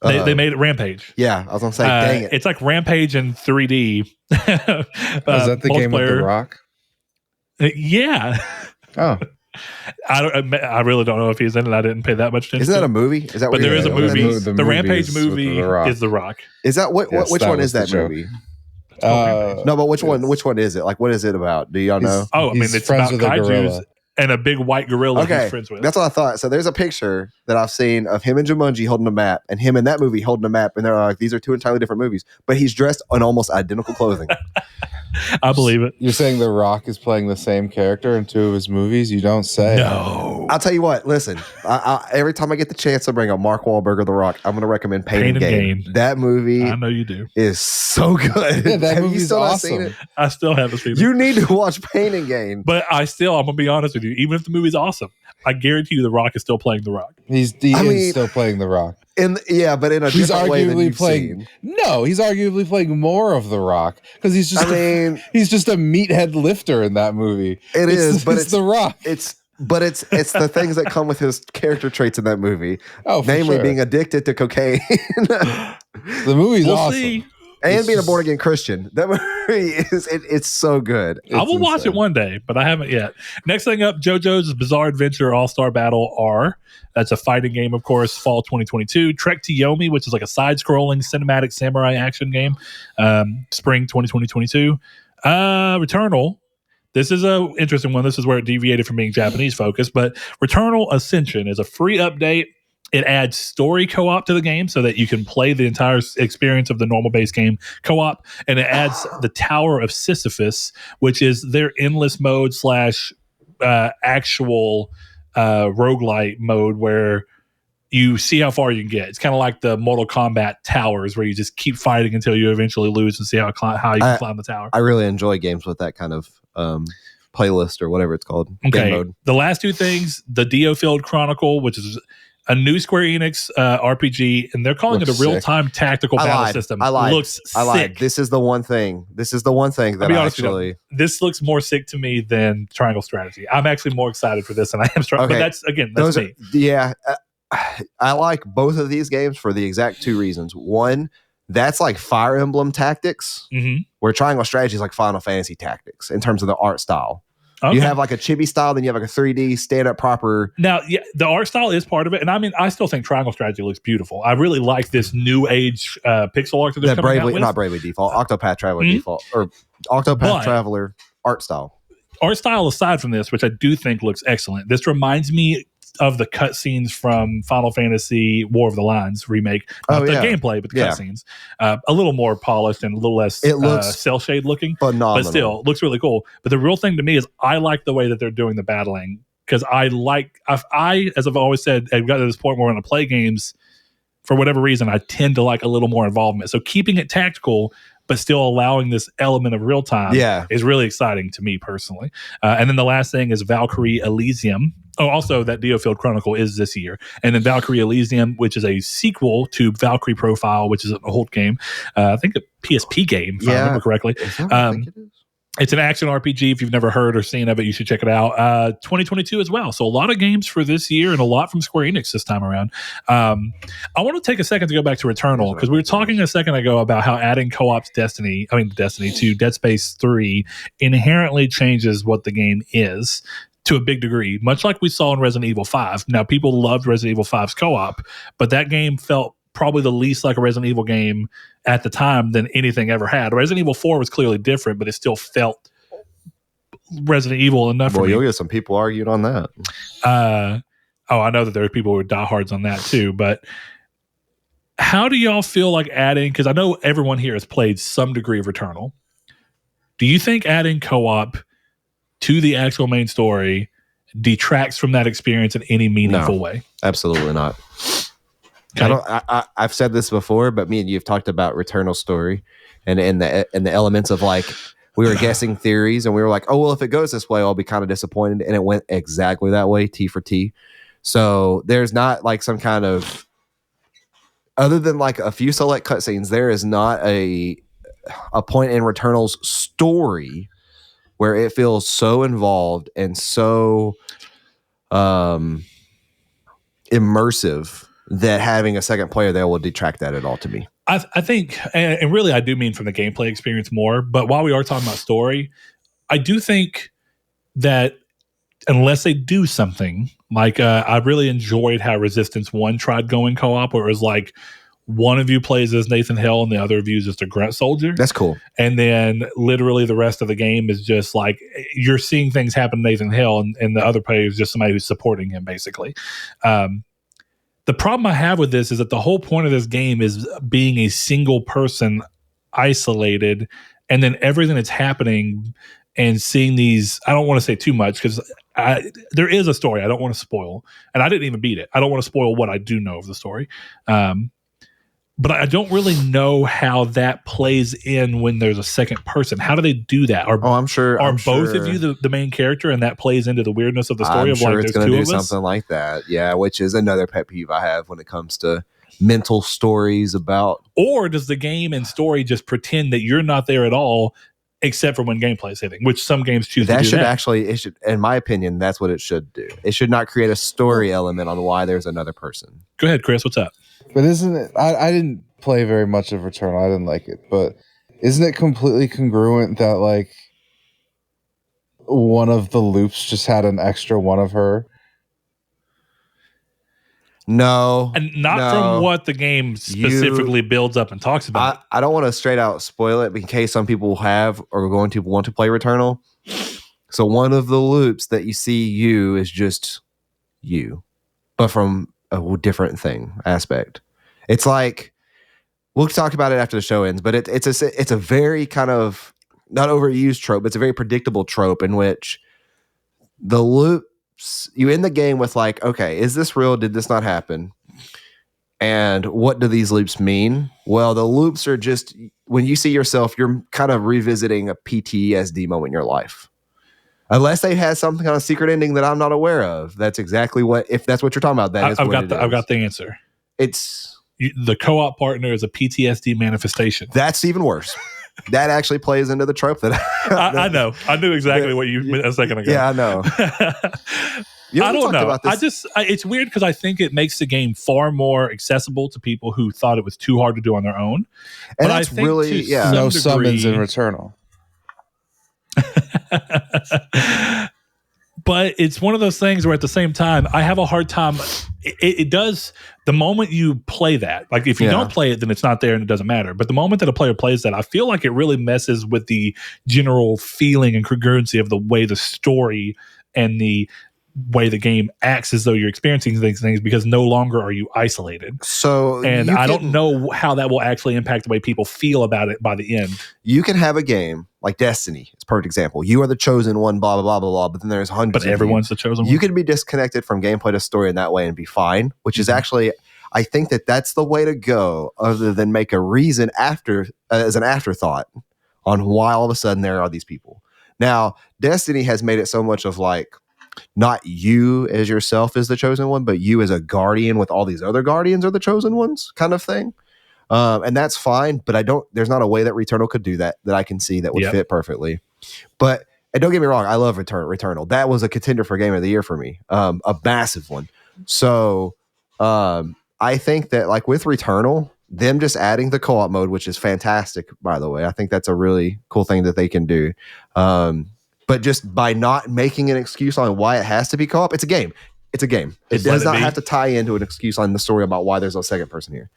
made it Rampage. Yeah, I was gonna say, dang it! It's like Rampage in 3D. Is that the game with The Rock? Yeah. Oh. I really don't know if he's in it. I didn't pay that much attention. Isn't that a movie? Is that? But there is a movie. The Rampage movie is The Rock. Is that which one is that movie? No, but which one? Which one is it? Like, what is it about? Do y'all know? Oh, I mean, it's about kaijus and a big white gorilla he's friends with. That's what I thought. So there's a picture that I've seen of him and Jumanji holding a map, and him in that movie holding a map, and they're like, these are two entirely different movies. But he's dressed in almost identical clothing. I believe it. You're saying The Rock is playing the same character in two of his movies? You don't say. No. I'll tell you what. Listen, every time I get the chance to bring up Mark Wahlberg or The Rock, I'm going to recommend Pain and Gain. That movie, I know you do, is so good. Yeah, that movie's awesome. I still haven't seen it. You need to watch Pain and Gain. But I'm going to be honest with you. Even if the movie's awesome, I guarantee you The Rock is still playing The Rock. He is still playing The Rock. But in a different way than you've seen. No, he's arguably playing more of The Rock because he's just he's just a meathead lifter in that movie. It's The Rock. It's the things that come with his character traits in that movie. Oh, namely sure. being addicted to cocaine. The movie's awesome. See. And being a born again Christian. That movie it's so good. I will watch it one day, but I haven't yet. Next thing up, JoJo's Bizarre Adventure All-Star Battle R. That's a fighting game, of course, fall 2022. Trek to Yomi, which is like a side-scrolling cinematic samurai action game, spring 2022. Returnal. This is an interesting one. This is where it deviated from being Japanese focused, but Returnal Ascension is a free update. It adds story co-op to the game so that you can play the entire experience of the normal base game co-op. And it adds the Tower of Sisyphus, which is their endless mode / actual roguelite mode where you see how far you can get. It's kind of like the Mortal Kombat towers where you just keep fighting until you eventually lose and see how you can climb the tower. I really enjoy games with that kind of playlist or whatever it's called. Okay. Game mode. The last two things, the Diofield Chronicle, which is a new Square Enix RPG, and they're calling it a real-time tactical battle system. I lied. Looks I lied. sick. This is the one thing that actually... This looks more sick to me than Triangle Strategy. I'm actually more excited for this than I am Triangle. Okay. But that's me. Yeah. I like both of these games for the exact two reasons. One, that's like Fire Emblem Tactics, where Triangle Strategy is like Final Fantasy Tactics in terms of the art style. Okay. You have like a chibi style, then you have like a 3D stand-up proper. Now, yeah, the art style is part of it, and I mean, I still think Triangle Strategy looks beautiful. I really like this new age pixel art that they're coming out with. Not Bravely Default, Octopath Traveler Default, or Octopath Traveler art style. Art style aside from this, which I do think looks excellent, this reminds me of the cutscenes from Final Fantasy War of the Lines remake. Not the gameplay, but the cutscenes. A little more polished and a little less cell shade looking. Phenomenal. But still, looks really cool. But the real thing to me is I like the way that they're doing the battling because I, as I've always said, I've got to this point where when I play games, for whatever reason, I tend to like a little more involvement. So keeping it tactical but still allowing this element of real time is really exciting to me personally. And then the last thing is Valkyrie Elysium. Oh, also that Diofield Chronicle is this year. And then Valkyrie Elysium, which is a sequel to Valkyrie Profile, which is an old game. I think a PSP game, if I remember correctly. It's an action RPG. If you've never heard or seen of it, you should check it out. 2022 as well. So a lot of games for this year and a lot from Square Enix this time around. I want to take a second to go back to Returnal because we were talking a second ago about how adding co-op Destiny to Dead Space 3 inherently changes what the game is to a big degree, much like we saw in Resident Evil 5. Now, people loved Resident Evil 5's co-op, but that game felt probably the least like a Resident Evil game at the time than anything ever had. Resident Evil 4 was clearly different, but it still felt Resident Evil enough for me. You'll get some people argued on that. I know that there are people who are diehards on that too, but how do y'all feel like adding, because I know everyone here has played some degree of Returnal. Do you think adding co-op to the actual main story detracts from that experience in any meaningful way? Absolutely not. Okay. I've said this before, but me and you have talked about Returnal's story and the elements of like we were guessing theories and we were like, oh well, if it goes this way, I'll be kind of disappointed, and it went exactly that way, T for T. So there's not like some kind of, other than like a few select cutscenes, there is not a point in Returnal's story where it feels so involved and so immersive that having a second player there will detract that at all to me. I think, and really I do mean from the gameplay experience more, but while we are talking about story, I do think that unless they do something, like I really enjoyed how Resistance 1 tried going co-op, where it was like one of you plays as Nathan Hale and the other of you is just a grunt soldier. That's cool. And then literally the rest of the game is just like you're seeing things happen to Nathan Hale, and the other player is just somebody who's supporting him, basically. The problem I have with this is that the whole point of this game is being a single person isolated, and then everything that's happening and seeing these, I don't want to say too much because there is a story I don't want to spoil, and I didn't even beat it. I don't want to spoil what I do know of the story. But I don't really know how that plays in when there's a second person. How do they do that? I'm sure. Are both of you the main character, and that plays into the weirdness of the story? I'm sure like it's going to do something like that. Yeah, which is another pet peeve I have when it comes to mental stories about. Or does the game and story just pretend that you're not there at all, except for when gameplay is hitting? Which some games choose to do. It should, in my opinion, that's what it should do. It should not create a story element on why there's another person. Go ahead, Chris. What's up? But isn't it? I didn't play very much of Returnal. I didn't like it, but isn't it completely congruent that like one of the loops just had an extra one of her? No, and not from what the game specifically builds up and talks about. I don't want to straight out spoil it in case some people have or are going to want to play Returnal. So one of the loops that you see you is just you, but from a different aspect. It's like, we'll talk about it after the show ends, but it's a very kind of not overused trope. It's a very predictable trope in which the loops, you end the game with like, okay, is this real? Did this not happen? And what do these loops mean? Well, the loops are just, when you see yourself, you're kind of revisiting a PTSD moment in your life. Unless they had something kind of secret ending that I'm not aware of. That's exactly what, if that's what you're talking about, that is what it is. I've got the answer. It's the co-op partner is a PTSD manifestation. That's even worse. That actually plays into the trope that I know. I knew exactly what you meant a second ago. Yeah, I know. I don't know. It's weird because I think it makes the game far more accessible to people who thought it was too hard to do on their own. And but that's really, no summons in Returnal. But it's one of those things where at the same time, I have a hard time. It does, the moment you play that, like if you don't play it, then it's not there and it doesn't matter. But the moment that a player plays that, I feel like it really messes with the general feeling and congruency of the way the story and the way the game acts as though you're experiencing these things, because no longer are you isolated. So, and I don't know how that will actually impact the way people feel about it by the end. You can have a game like Destiny. It's a perfect example. You are the chosen one, blah, blah, blah, blah, blah, but then there's hundreds. But everyone's the chosen one. You can be disconnected from gameplay to story in that way and be fine, which is actually, I think that's the way to go, other than make a reason after as an afterthought on why all of a sudden there are these people. Now, Destiny has made it so much of like, not you as yourself as the chosen one, but you as a guardian with all these other guardians are the chosen ones kind of thing. And that's fine, but there's not a way that Returnal could do that I can see that would fit perfectly. But, and don't get me wrong, I love Returnal. That was a contender for Game of the Year for me, a massive one. So I think that like with Returnal, them just adding the co-op mode, which is fantastic, by the way, I think that's a really cool thing that they can do. But just by not making an excuse on why it has to be co-op, it's a game. It's a game. It does not have to tie into an excuse on the story about why there's a second person here.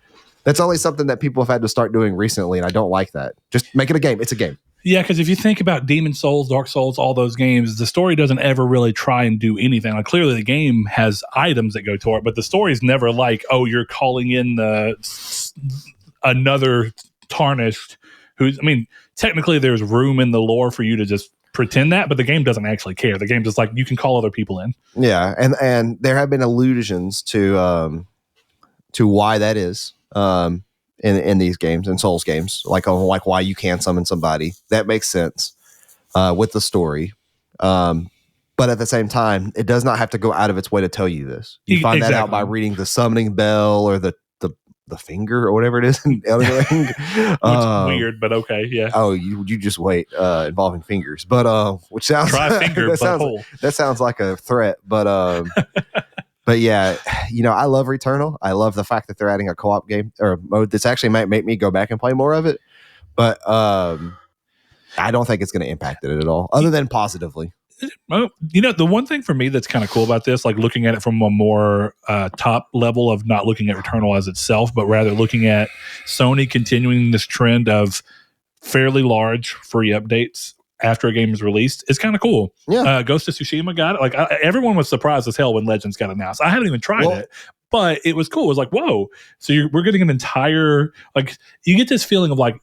That's only something that people have had to start doing recently, and I don't like that. Just make it a game. It's a game. Yeah, because if you think about Demon Souls, Dark Souls, all those games, the story doesn't ever really try and do anything. Like clearly the game has items that go toward it, but the story's never like, oh, you're calling in another tarnished technically there's room in the lore for you to just pretend that, but the game doesn't actually care. The game just like you can call other people in. Yeah, and there have been allusions to why that is in these games, in Souls games, like why you can summon somebody. That makes sense with the story. But at the same time, it does not have to go out of its way to tell you this. You find that out by reading the summoning bell or the finger or whatever it is in Elden Ring. Which weird, but okay, yeah. Oh, you just wait, involving fingers. But which sounds try finger that sounds like a threat, but but yeah, I love Returnal. I love the fact that they're adding a co-op game or mode that's actually might make me go back and play more of it. But I don't think it's going to impact it at all, other than positively. Well, the one thing for me that's kind of cool about this, like looking at it from a more top level of not looking at Returnal as itself, but rather looking at Sony continuing this trend of fairly large free updates after a game is released, is kind of cool. Yeah. Ghost of Tsushima got it. Like everyone was surprised as hell when Legends got announced. I haven't even tried it, but it was cool. It was like, whoa. So we're getting an entire, like, you get this feeling of like,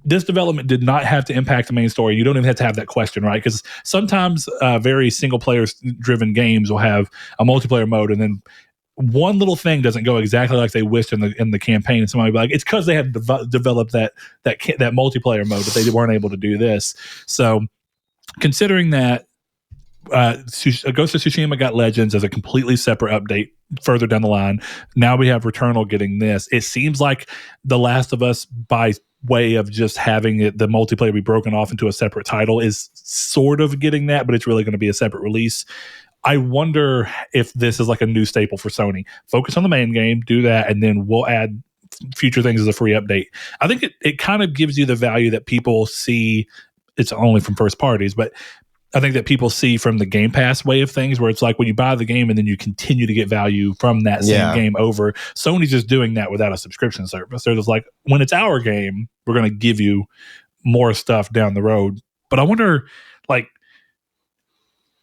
this development did not have to impact the main story. You don't even have to have that question, right? Because sometimes very single player driven games will have a multiplayer mode, and then one little thing doesn't go exactly like they wished in the campaign, and somebody will be like, it's because they had developed that multiplayer mode that they weren't able to do this. So considering that Ghost of Tsushima got Legends as a completely separate update further down the line, now we have Returnal getting this. It seems like The Last of Us, by way of just having the multiplayer be broken off into a separate title, is sort of getting that, but it's really going to be a separate release. I wonder if this is like a new staple for Sony. Focus on the main game, do that, and then we'll add future things as a free update. I think it kind of gives you the value that people see. It's only from first parties, but I think that people see from the Game Pass way of things, where it's like when you buy the game and then you continue to get value from that same game over. Sony's just doing that without a subscription service. They're just like, when it's our game, we're going to give you more stuff down the road. But I wonder, like,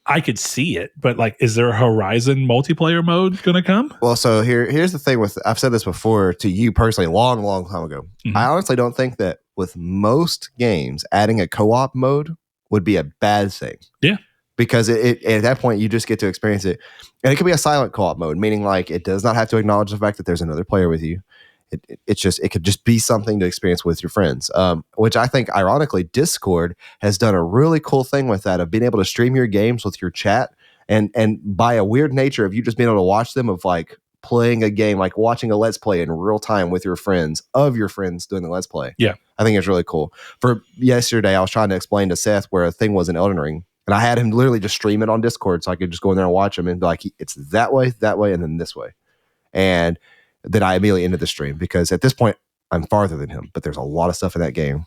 I could see it, but like, is there a Horizon multiplayer mode going to come? Well, so here's the thing with, I've said this before to you personally, long time ago. Mm-hmm. I honestly don't think that with most games, adding a co-op mode would be a bad thing. Yeah. Because it at that point, you just get to experience it. And it could be a silent co-op mode, meaning like it does not have to acknowledge the fact that there's another player with you. It could just be something to experience with your friends, which I think, ironically, Discord has done a really cool thing with that, of being able to stream your games with your chat. And by a weird nature of you just being able to watch them, of like playing a game, like watching a Let's Play in real time with your friends, of your friends doing the Let's Play. Yeah. I think it's really cool. For yesterday, I was trying to explain to Seth where a thing was in Elden Ring, and I had him literally just stream it on Discord so I could just go in there and watch him and be like, it's that way, and then this way. And then I immediately ended the stream, because at this point, I'm farther than him, but there's a lot of stuff in that game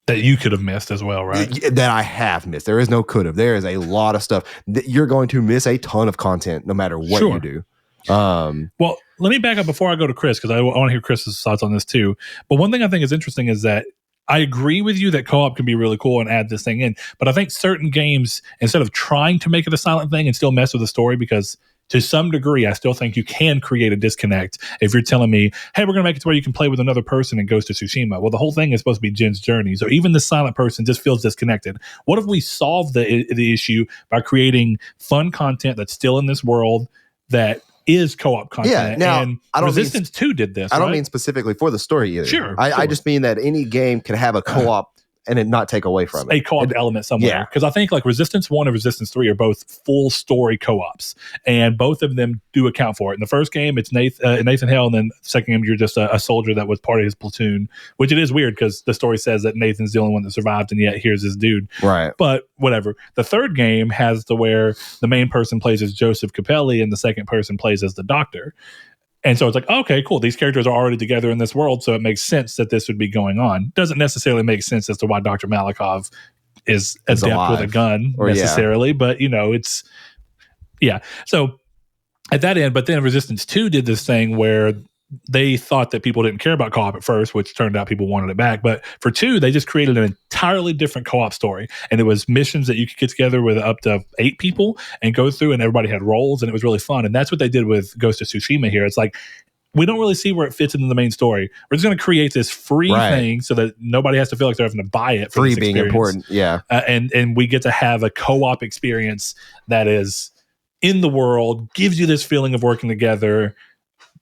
that you could have missed as well, right? That I have missed. There is no could have. There is a lot of stuff that you're going to miss, a ton of content no matter what you do. Well, let me back up before I go to Chris, because I want to hear Chris's thoughts on this too. But one thing I think is interesting is that I agree with you that co-op can be really cool and add this thing in. But I think certain games, instead of trying to make it a silent thing and still mess with the story, because to some degree, I still think you can create a disconnect if you're telling me, hey, we're going to make it to where you can play with another person in Ghost of Tsushima. Well, the whole thing is supposed to be Jin's journey. So even the silent person just feels disconnected. What if we solve the issue by creating fun content that's still in this world that is co-op content? Yeah, now, and Resistance 2 did this. I don't mean specifically for the story either. Sure. I just mean that any game can have a co-op and it not take away from it. A co-op element somewhere. Because I think like Resistance 1 and Resistance 3 are both full story co-ops, and both of them do account for it. In the first game, it's Nathan Hale, and then the second game, you're just a soldier that was part of his platoon, which it is weird because the story says that Nathan's the only one that survived, and yet here's this dude. Right. But whatever. The third game has to where the main person plays as Joseph Capelli and the second person plays as the doctor. And so it's like, okay, cool. These characters are already together in this world, so it makes sense that this would be going on. Doesn't necessarily make sense as to why Dr. Malikov is adept with a gun necessarily, but it's So at that end, but then Resistance 2 did this thing where they thought that people didn't care about co-op at first, which turned out people wanted it back. But for 2, they just created an entirely different co-op story. And it was missions that you could get together with up to 8 people and go through, and everybody had roles, and it was really fun. And that's what they did with Ghost of Tsushima here. It's like, we don't really see where it fits into the main story. We're just going to create this free thing so that nobody has to feel like they're having to buy it. For free this being important, and we get to have a co-op experience that is in the world, gives you this feeling of working together,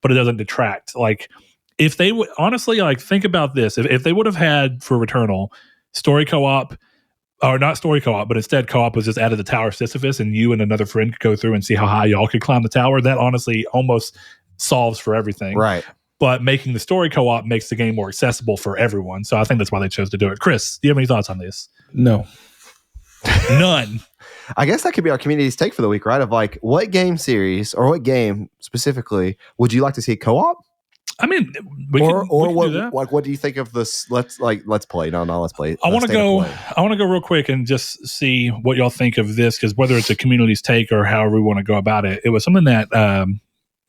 but it doesn't detract. Like if they would honestly, like think about this, if they would have had for Returnal story co-op. Or not story co-op, but instead co-op was just added the Tower of Sisyphus, and you and another friend could go through and see how high y'all could climb the tower. That honestly almost solves for everything. Right. But making the story co-op makes the game more accessible for everyone. So I think that's why they chose to do it. Chris, do you have any thoughts on this? No. None. I guess that could be our community's take for the week, right? Of like, what game series or what game specifically would you like to see co-op? I mean, we or can what? do that. Like, what do you think of this? Let's play. No, let's play. I want to go. I want to go real quick and just see what y'all think of this, because whether it's a community's take or however we want to go about it, it was something that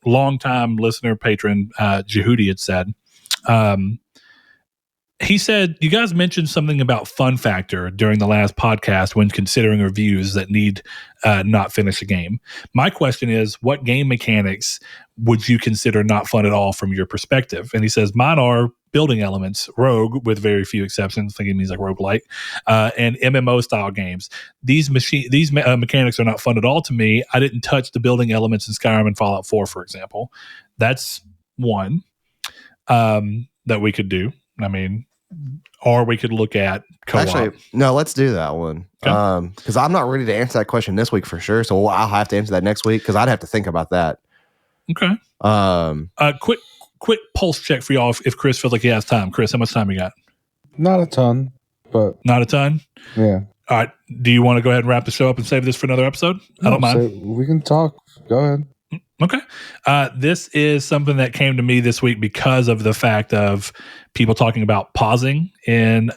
longtime listener patron Jehudi had said. He said, you guys mentioned something about fun factor during the last podcast when considering reviews that need not finish a game. My question is, what game mechanics would you consider not fun at all from your perspective? And he says, mine are building elements, rogue with very few exceptions. I think he means like roguelike, and MMO style games. These mechanics are not fun at all to me. I didn't touch the building elements in Skyrim and Fallout 4, for example. That's one that we could do. I mean, or we could look at co-op. Actually, no, let's do that one. Because I'm not ready to answer that question this week for sure. So I'll have to answer that next week because I'd have to think about that. Okay. Quick pulse check for y'all if Chris feels like he has time. Chris, how much time you got? Not a ton, but not a ton. Yeah. All right. Do you want to go ahead and wrap the show up and save this for another episode? I don't mind. We can talk. Go ahead. Okay. This is something that came to me this week because of the fact of people talking about pausing in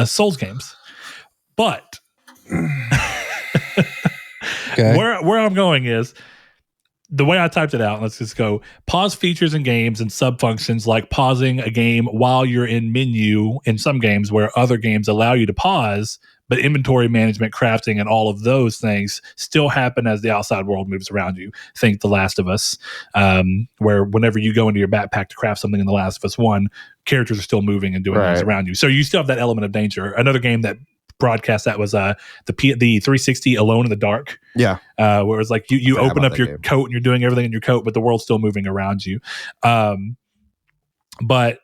Souls games. But where I'm going is the way I typed it out. Let's just go. Pause features in games and sub-functions like pausing a game while you're in menu in some games where other games allow you to pause, but inventory management, crafting, and all of those things still happen as the outside world moves around you. Think The Last of Us, where whenever you go into your backpack to craft something in The Last of Us 1, characters are still moving and doing things around you. So you still have that element of danger. Another game that broadcast that was the 360 Alone in the Dark. Yeah. Where it's like you open up your coat and you're doing everything in your coat, but the world's still moving around you. But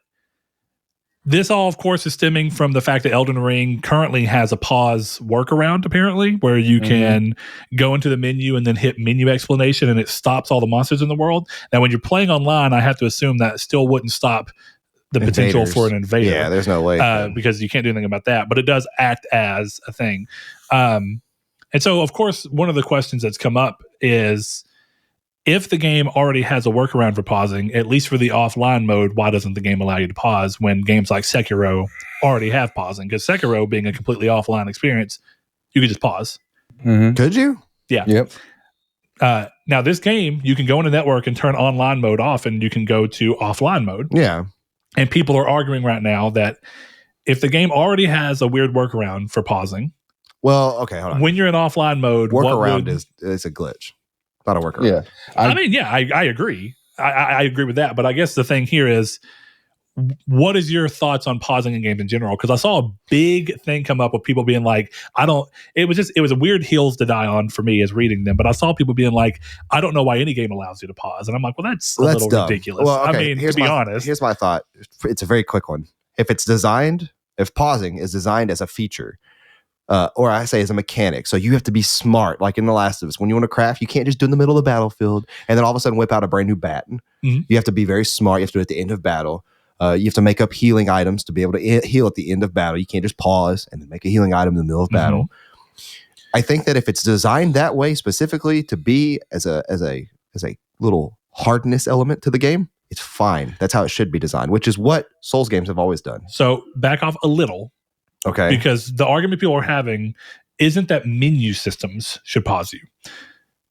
this all, of course, is stemming from the fact that Elden Ring currently has a pause workaround, apparently, where you can go into the menu and then hit menu explanation and it stops all the monsters in the world. Now, when you're playing online, I have to assume that still wouldn't stop the potential for an invader. Yeah, there's no way. Because you can't do anything about that, but it does act as a thing. And so, of course, one of the questions that's come up is, if the game already has a workaround for pausing, at least for the offline mode, why doesn't the game allow you to pause when games like Sekiro already have pausing? Because Sekiro, being a completely offline experience, you could just pause. Mm-hmm. Could you? Yeah. Yep. Now, this game, you can go into network and turn online mode off, and you can go to offline mode. Yeah. And people are arguing right now that if the game already has a weird workaround for pausing, well, okay, hold on. When you're in offline mode, workaround is a glitch, not a workaround. Yeah, I agree. I agree with that. But I guess the thing here is, what is your thoughts on pausing in games in general? Because I saw a big thing come up with people being like, it was a weird hills to die on for me as reading them. But I saw people being like, I don't know why any game allows you to pause. And I'm like, well, that's a little dumb. Ridiculous. Well, okay, I mean, to be honest. Here's my thought. It's a very quick one. If pausing is designed as a feature, or I say as a mechanic, so you have to be smart, like in The Last of Us. When you want to craft, you can't just do it in the middle of the battlefield and then all of a sudden whip out a brand new bat. Mm-hmm. You have to be very smart. You have to do it at the end of battle. You have to make up healing items to be able to heal at the end of battle. You can't just pause and then make a healing item in the middle of battle. I think that if it's designed that way specifically to be as a little hardness element to the game, it's fine. That's how it should be designed, which is what Souls games have always done. So back off a little. Okay. Because the argument people are having isn't that menu systems should pause you.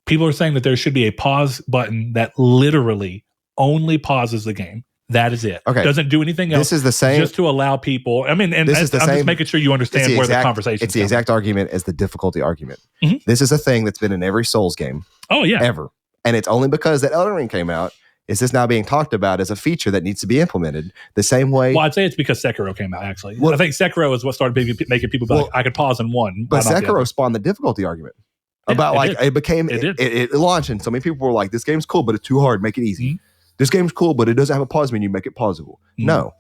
People are saying that there should be a pause button that literally only pauses the game. That is it. Okay. Doesn't do anything else. This is the same. Just to allow people. I mean, and I'm just making sure you understand where the conversation is. It's the exact argument as the difficulty argument. Mm-hmm. This is a thing that's been in every Souls game. Oh, yeah. Ever. And it's only because that Elden Ring came out Is this now being talked about as a feature that needs to be implemented the same way? Well, I'd say it's because Sekiro came out, actually. Well, I think Sekiro is what started making people be like, I could pause in one. But Sekiro spawned the difficulty argument. About it launched, and so many people were like, this game's cool, but it's too hard, make it easy. Mm-hmm. This game's cool, but it doesn't have a pause menu, make it pausable. Mm-hmm. No.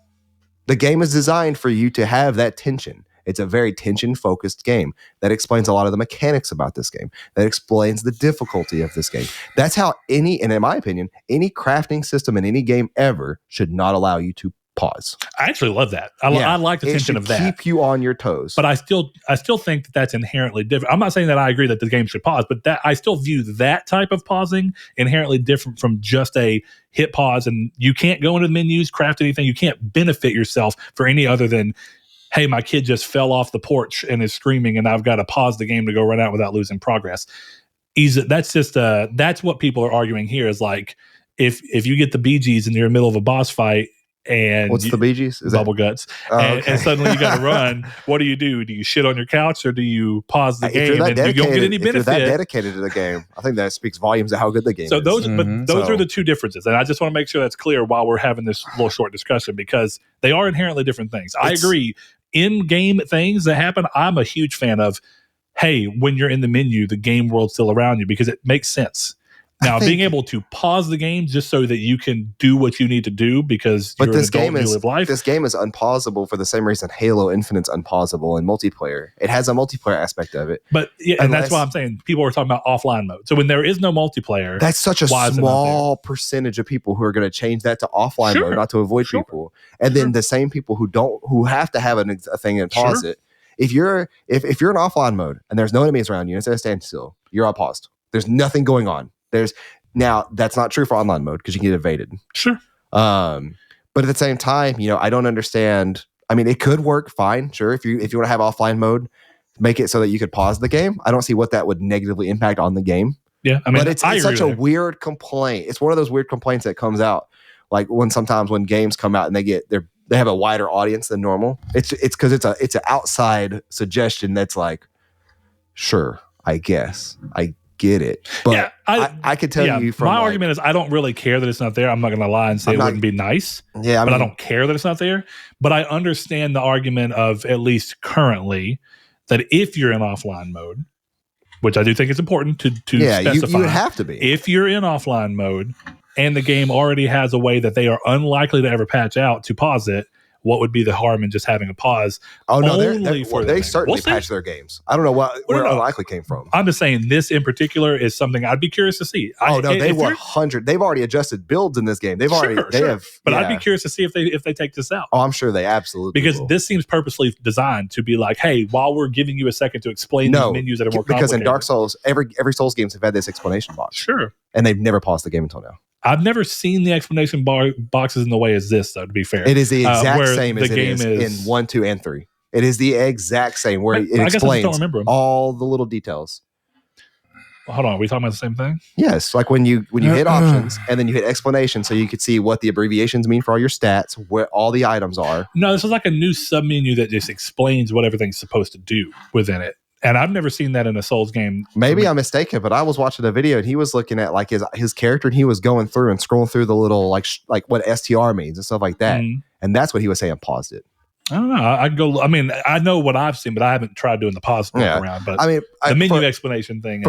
The game is designed for you to have that tension. It's a very tension-focused game. That explains a lot of the mechanics about this game. That explains the difficulty of this game. That's how and in my opinion, any crafting system in any game ever should not allow you to pause. I actually love that. I like the tension of that. Keep you on your toes. But I still think that that's inherently different. I'm not saying that I agree that the game should pause, but that I still view that type of pausing inherently different from just a hit pause, and you can't go into the menus, craft anything. You can't benefit yourself for any other than, hey, my kid just fell off the porch and is screaming, and I've got to pause the game to go run out without losing progress. That's what people are arguing here is like, if you get the Bee Gees and you're in the middle of a boss fight, and what's the Bee Gees? Bubble guts. And suddenly you got to run. What do? Do you shit on your couch or do you pause the game and you don't get any benefit? If you're that dedicated to the game, I think that speaks volumes of how good the game is. Those are the two differences. And I just want to make sure that's clear while we're having this little short discussion, because they are inherently different things. I agree. In-game things that happen, I'm a huge fan of, hey, when you're in the menu, the game world's still around you because it makes sense. Now, being able to pause the game just so that you can do what you need to do because you're an adult and you live life. This game is unpausable for the same reason Halo Infinite's unpausable in multiplayer. It has a multiplayer aspect of it. But and that's why I'm saying people are talking about offline mode. So when there is no multiplayer, that's such a small percentage of people who are going to change that to offline mode, not to avoid people. And then the same people who have to have a thing and pause it. If you're in offline mode and there's no enemies around you, instead of standing still, you're all paused. There's nothing going on. Now that's not true for online mode because you can get evaded. Sure. But at the same time, I don't understand. I mean, it could work fine. Sure. If you want to have offline mode, make it so that you could pause the game. I don't see what that would negatively impact on the game. Yeah. I mean, but it's such a weird complaint. It's one of those weird complaints that comes out like sometimes when games come out and they have a wider audience than normal. It's because it's an outside suggestion that's like, sure, I guess I get it, but I could tell you from my argument is I don't really care that it's not there. I'm not going to lie and say it wouldn't be nice. Yeah, but I don't care that it's not there. But I understand the argument of at least currently that if you're in offline mode, which I do think is important to specify, you have to be. If you're in offline mode and the game already has a way that they are unlikely to ever patch out to pause it, what would be the harm in just having a pause? Oh no, they certainly patch their games. I don't know where unlikely came from. I'm just saying this in particular is something I'd be curious to see. They were 100. They've already adjusted builds in this game. They've already. But I'd be curious to see if they take this out. Oh, I'm sure they absolutely will. This seems purposely designed to be like, hey, while we're giving you a second to explain these menus that are more complicated. Because in Dark Souls, every Souls games have had this explanation box. Sure, and they've never paused the game until now. I've never seen the explanation boxes in the way as this, though, to be fair. It is the exact same as it is in 1, 2, and 3. It is the exact same where it explains all the little details. Well, hold on, are we talking about the same thing? Yes, like when you hit options and then you hit explanation so you could see what the abbreviations mean for all your stats, where all the items are. No, this is like a new submenu that just explains what everything's supposed to do within it. And I've never seen that in a Souls game. Maybe I'm mistaken, but I was watching a video and he was looking at like his character and he was going through and scrolling through the little like what STR means and stuff like that. Mm-hmm. And that's what he was saying, paused it. I don't know. I know what I've seen, but I haven't tried doing the pause around. But the menu explanation thing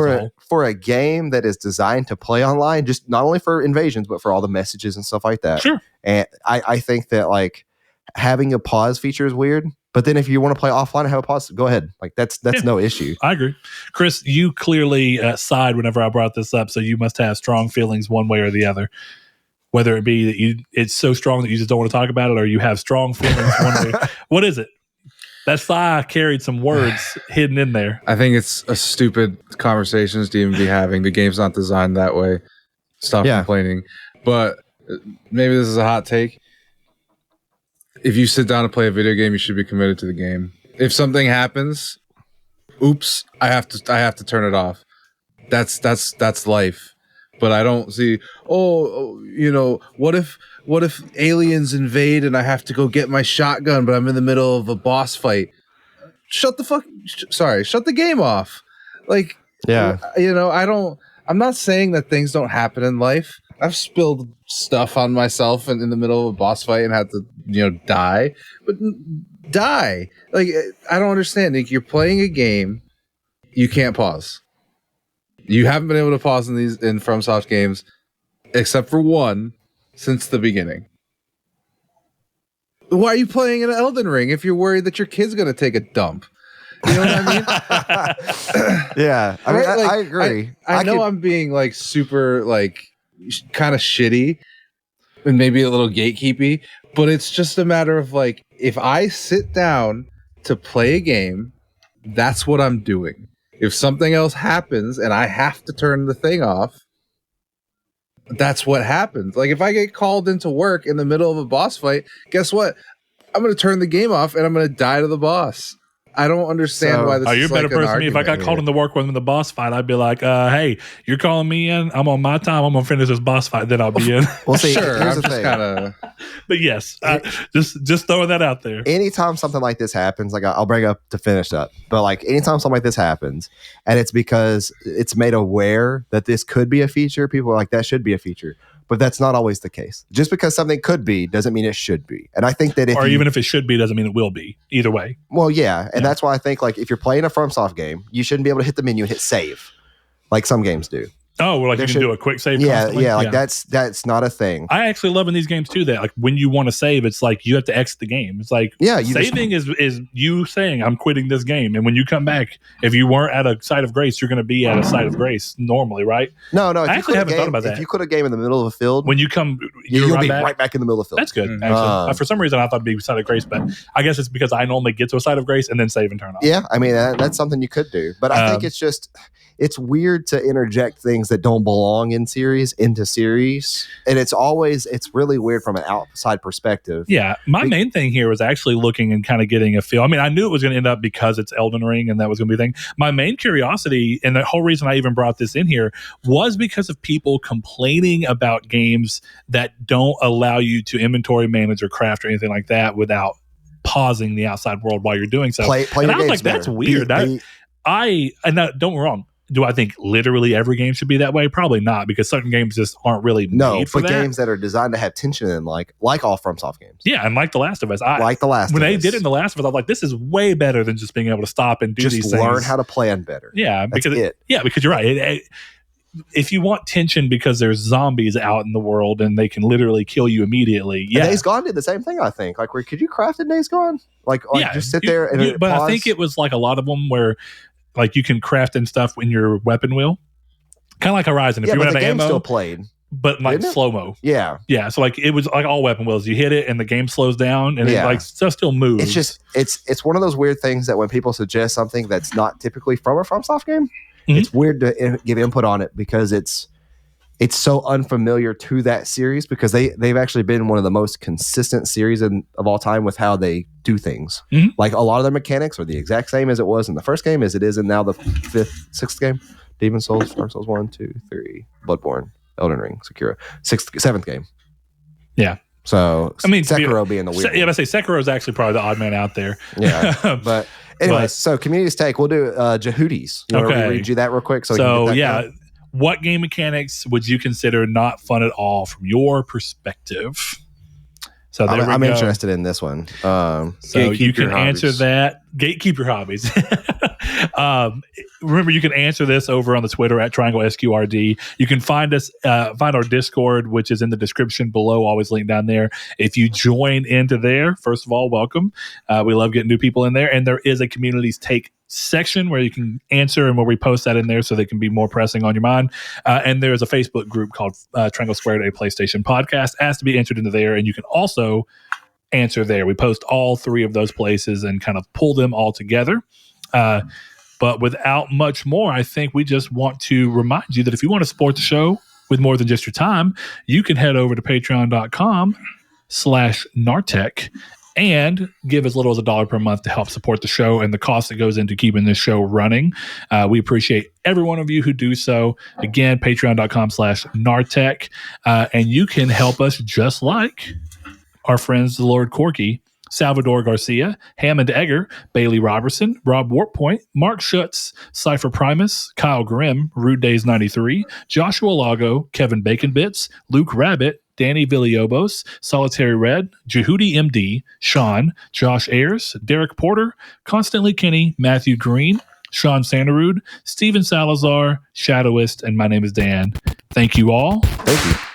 for a game that is designed to play online, just not only for invasions, but for all the messages and stuff like that. Sure. And I think that like having a pause feature is weird. But then if you want to play offline and have a pause, go ahead. Like that's no issue. I agree. Chris, you clearly sighed whenever I brought this up, so you must have strong feelings one way or the other. Whether it be that it's so strong that you just don't want to talk about it, or you have strong feelings one way. What is it? That sigh carried some words hidden in there. I think it's a stupid conversations to even be having. The game's not designed that way. Stop complaining. But maybe this is a hot take. If you sit down and play a video game, you should be committed to the game. If something happens, oops, I have to turn it off. That's life. But I don't see, what if aliens invade and I have to go get my shotgun, but I'm in the middle of a boss fight? Shut the game off. Like, I'm not saying that things don't happen in life. I've spilled stuff on myself in the middle of a boss fight and had to, die. But die. Like, I don't understand. Like, you're playing a game, you can't pause. You haven't been able to pause in FromSoft games, except for one, since the beginning. Why are you playing an Elden Ring if you're worried that your kid's going to take a dump? You know what I mean? Yeah, I mean, I agree. I know I'm being like super like kind of shitty and maybe a little gatekeepy, but it's just a matter of like, if I sit down to play a game, that's what I'm doing. If something else happens and I have to turn the thing off, that's what happens. Like, if I get called into work in the middle of a boss fight, guess what? I'm going to turn the game off and I'm going to die to the boss. I don't understand why this is you're a better person than me. If I got called into work with the boss fight, I'd be like, hey, you're calling me in. I'm on my time. I'm going to finish this boss fight. Then I'll be in. Well, see, sure. here's I'm the just thing. kind of... But yes, just throwing that out there. Anytime something like this happens, like I'll bring up to finish up, but like anytime something like this happens, and it's because it's made aware that this could be a feature, people are like, that should be a feature. But that's not always the case. Just because something could be doesn't mean it should be. And I think that even if it should be doesn't mean it will be. Either way. Well, yeah. And that's why I think like if you're playing a FromSoft game, you shouldn't be able to hit the menu and hit save like some games do. Oh, well, like you can do a quick save. Constantly? Yeah. Like that's not a thing. I actually love in these games too that like when you want to save, it's like you have to exit the game. It's like saving is you saying I'm quitting this game, and when you come back, if you weren't at a site of grace, you're going to be at a site of grace normally, right? No. I actually haven't thought about that. If you quit a game in the middle of a field, when you come, you'll be right back in the middle of the field. That's good. Actually, for some reason I thought it'd be a site of grace, but I guess it's because I normally get to a site of grace and then save and turn off. Yeah, I mean that's something you could do, but I think it's just. It's weird to interject things that don't belong in series into series. And it's really weird from an outside perspective. Yeah. My main thing here was actually looking and kind of getting a feel. I mean, I knew it was going to end up because it's Elden Ring and that was going to be a thing. My main curiosity, and the whole reason I even brought this in here, was because of people complaining about games that don't allow you to inventory manage or craft or anything like that without pausing the outside world while you're doing so. Play and I was games like, that's better. weird. Don't get me wrong. Do I think literally every game should be that way? Probably not, because certain games just aren't really made for that. Games that are designed to have tension in, like all FromSoft games. Yeah, and like The Last of Us. When they did it in The Last of Us, I was like, this is way better than just being able to stop and do these things. Just learn how to plan better. Yeah, because you're right. If you want tension because there's zombies out in the world and they can literally kill you immediately. Yeah. And Days Gone did the same thing, I think. Like, could you craft in Days Gone? Like just sit there and but pause? I think it was like a lot of them where like you can craft and stuff in your weapon wheel. Kind of like Horizon. If you run out of ammo, still played. But like slow-mo. Yeah. Yeah. So like it was like all weapon wheels. You hit it and the game slows down and it like stuff still moves. It's just it's one of those weird things that when people suggest something that's not typically from a FromSoft game, it's weird to give input on it because it's so unfamiliar to that series because they've actually been one of the most consistent series of all time with how they do things. Mm-hmm. Like a lot of their mechanics are the exact same as it was in the first game as it is in now the sixth game. Demon's Souls, Dark Souls 1, 2, 3, Bloodborne, Elden Ring, Sekiro. Seventh game. Yeah. So I mean Sekiro being the weird one. Yeah, I say Sekiro is actually probably the odd man out there. Yeah. But anyways, so community's take, we'll do Jehudis. You want to read you that real quick? So yeah. What game mechanics would you consider not fun at all from your perspective? So I'm interested in this one. So you can answer that. Gatekeep your hobbies. Remember, you can answer this over on the Twitter at Triangle SQRD. You can find us, find our Discord, which is in the description below. Always link down there. If you join into there, first of all, welcome. We love getting new people in there, and there is a community's take section where you can answer and where we post that in there so they can be more pressing on your mind. And there's a Facebook group called Triangle Squared, a PlayStation podcast. Asked to be entered into there, and you can also answer there. We post all three of those places and kind of pull them all together. But without much more, I think we just want to remind you that if you want to support the show with more than just your time, you can head over to patreon.com/Nartech and give as little as $1 per month to help support the show and the cost that goes into keeping this show running. We appreciate every one of you who do so. Again, patreon.com/Nartech. And you can help us just like our friends, the Lord Corky. Salvador Garcia, Hammond Egger, Bailey Robertson, Rob Wartpoint, Mark Schutz, Cypher Primus, Kyle Grimm, Rude Days 93, Joshua Lago, Kevin Bacon Bits, Luke Rabbit, Danny Villalobos, Solitary Red, Jehudi MD, Sean, Josh Ayers, Derek Porter, Constantly Kenny, Matthew Green, Sean Sanderud, Steven Salazar, Shadowist, and my name is Dan. Thank you all. Thank you.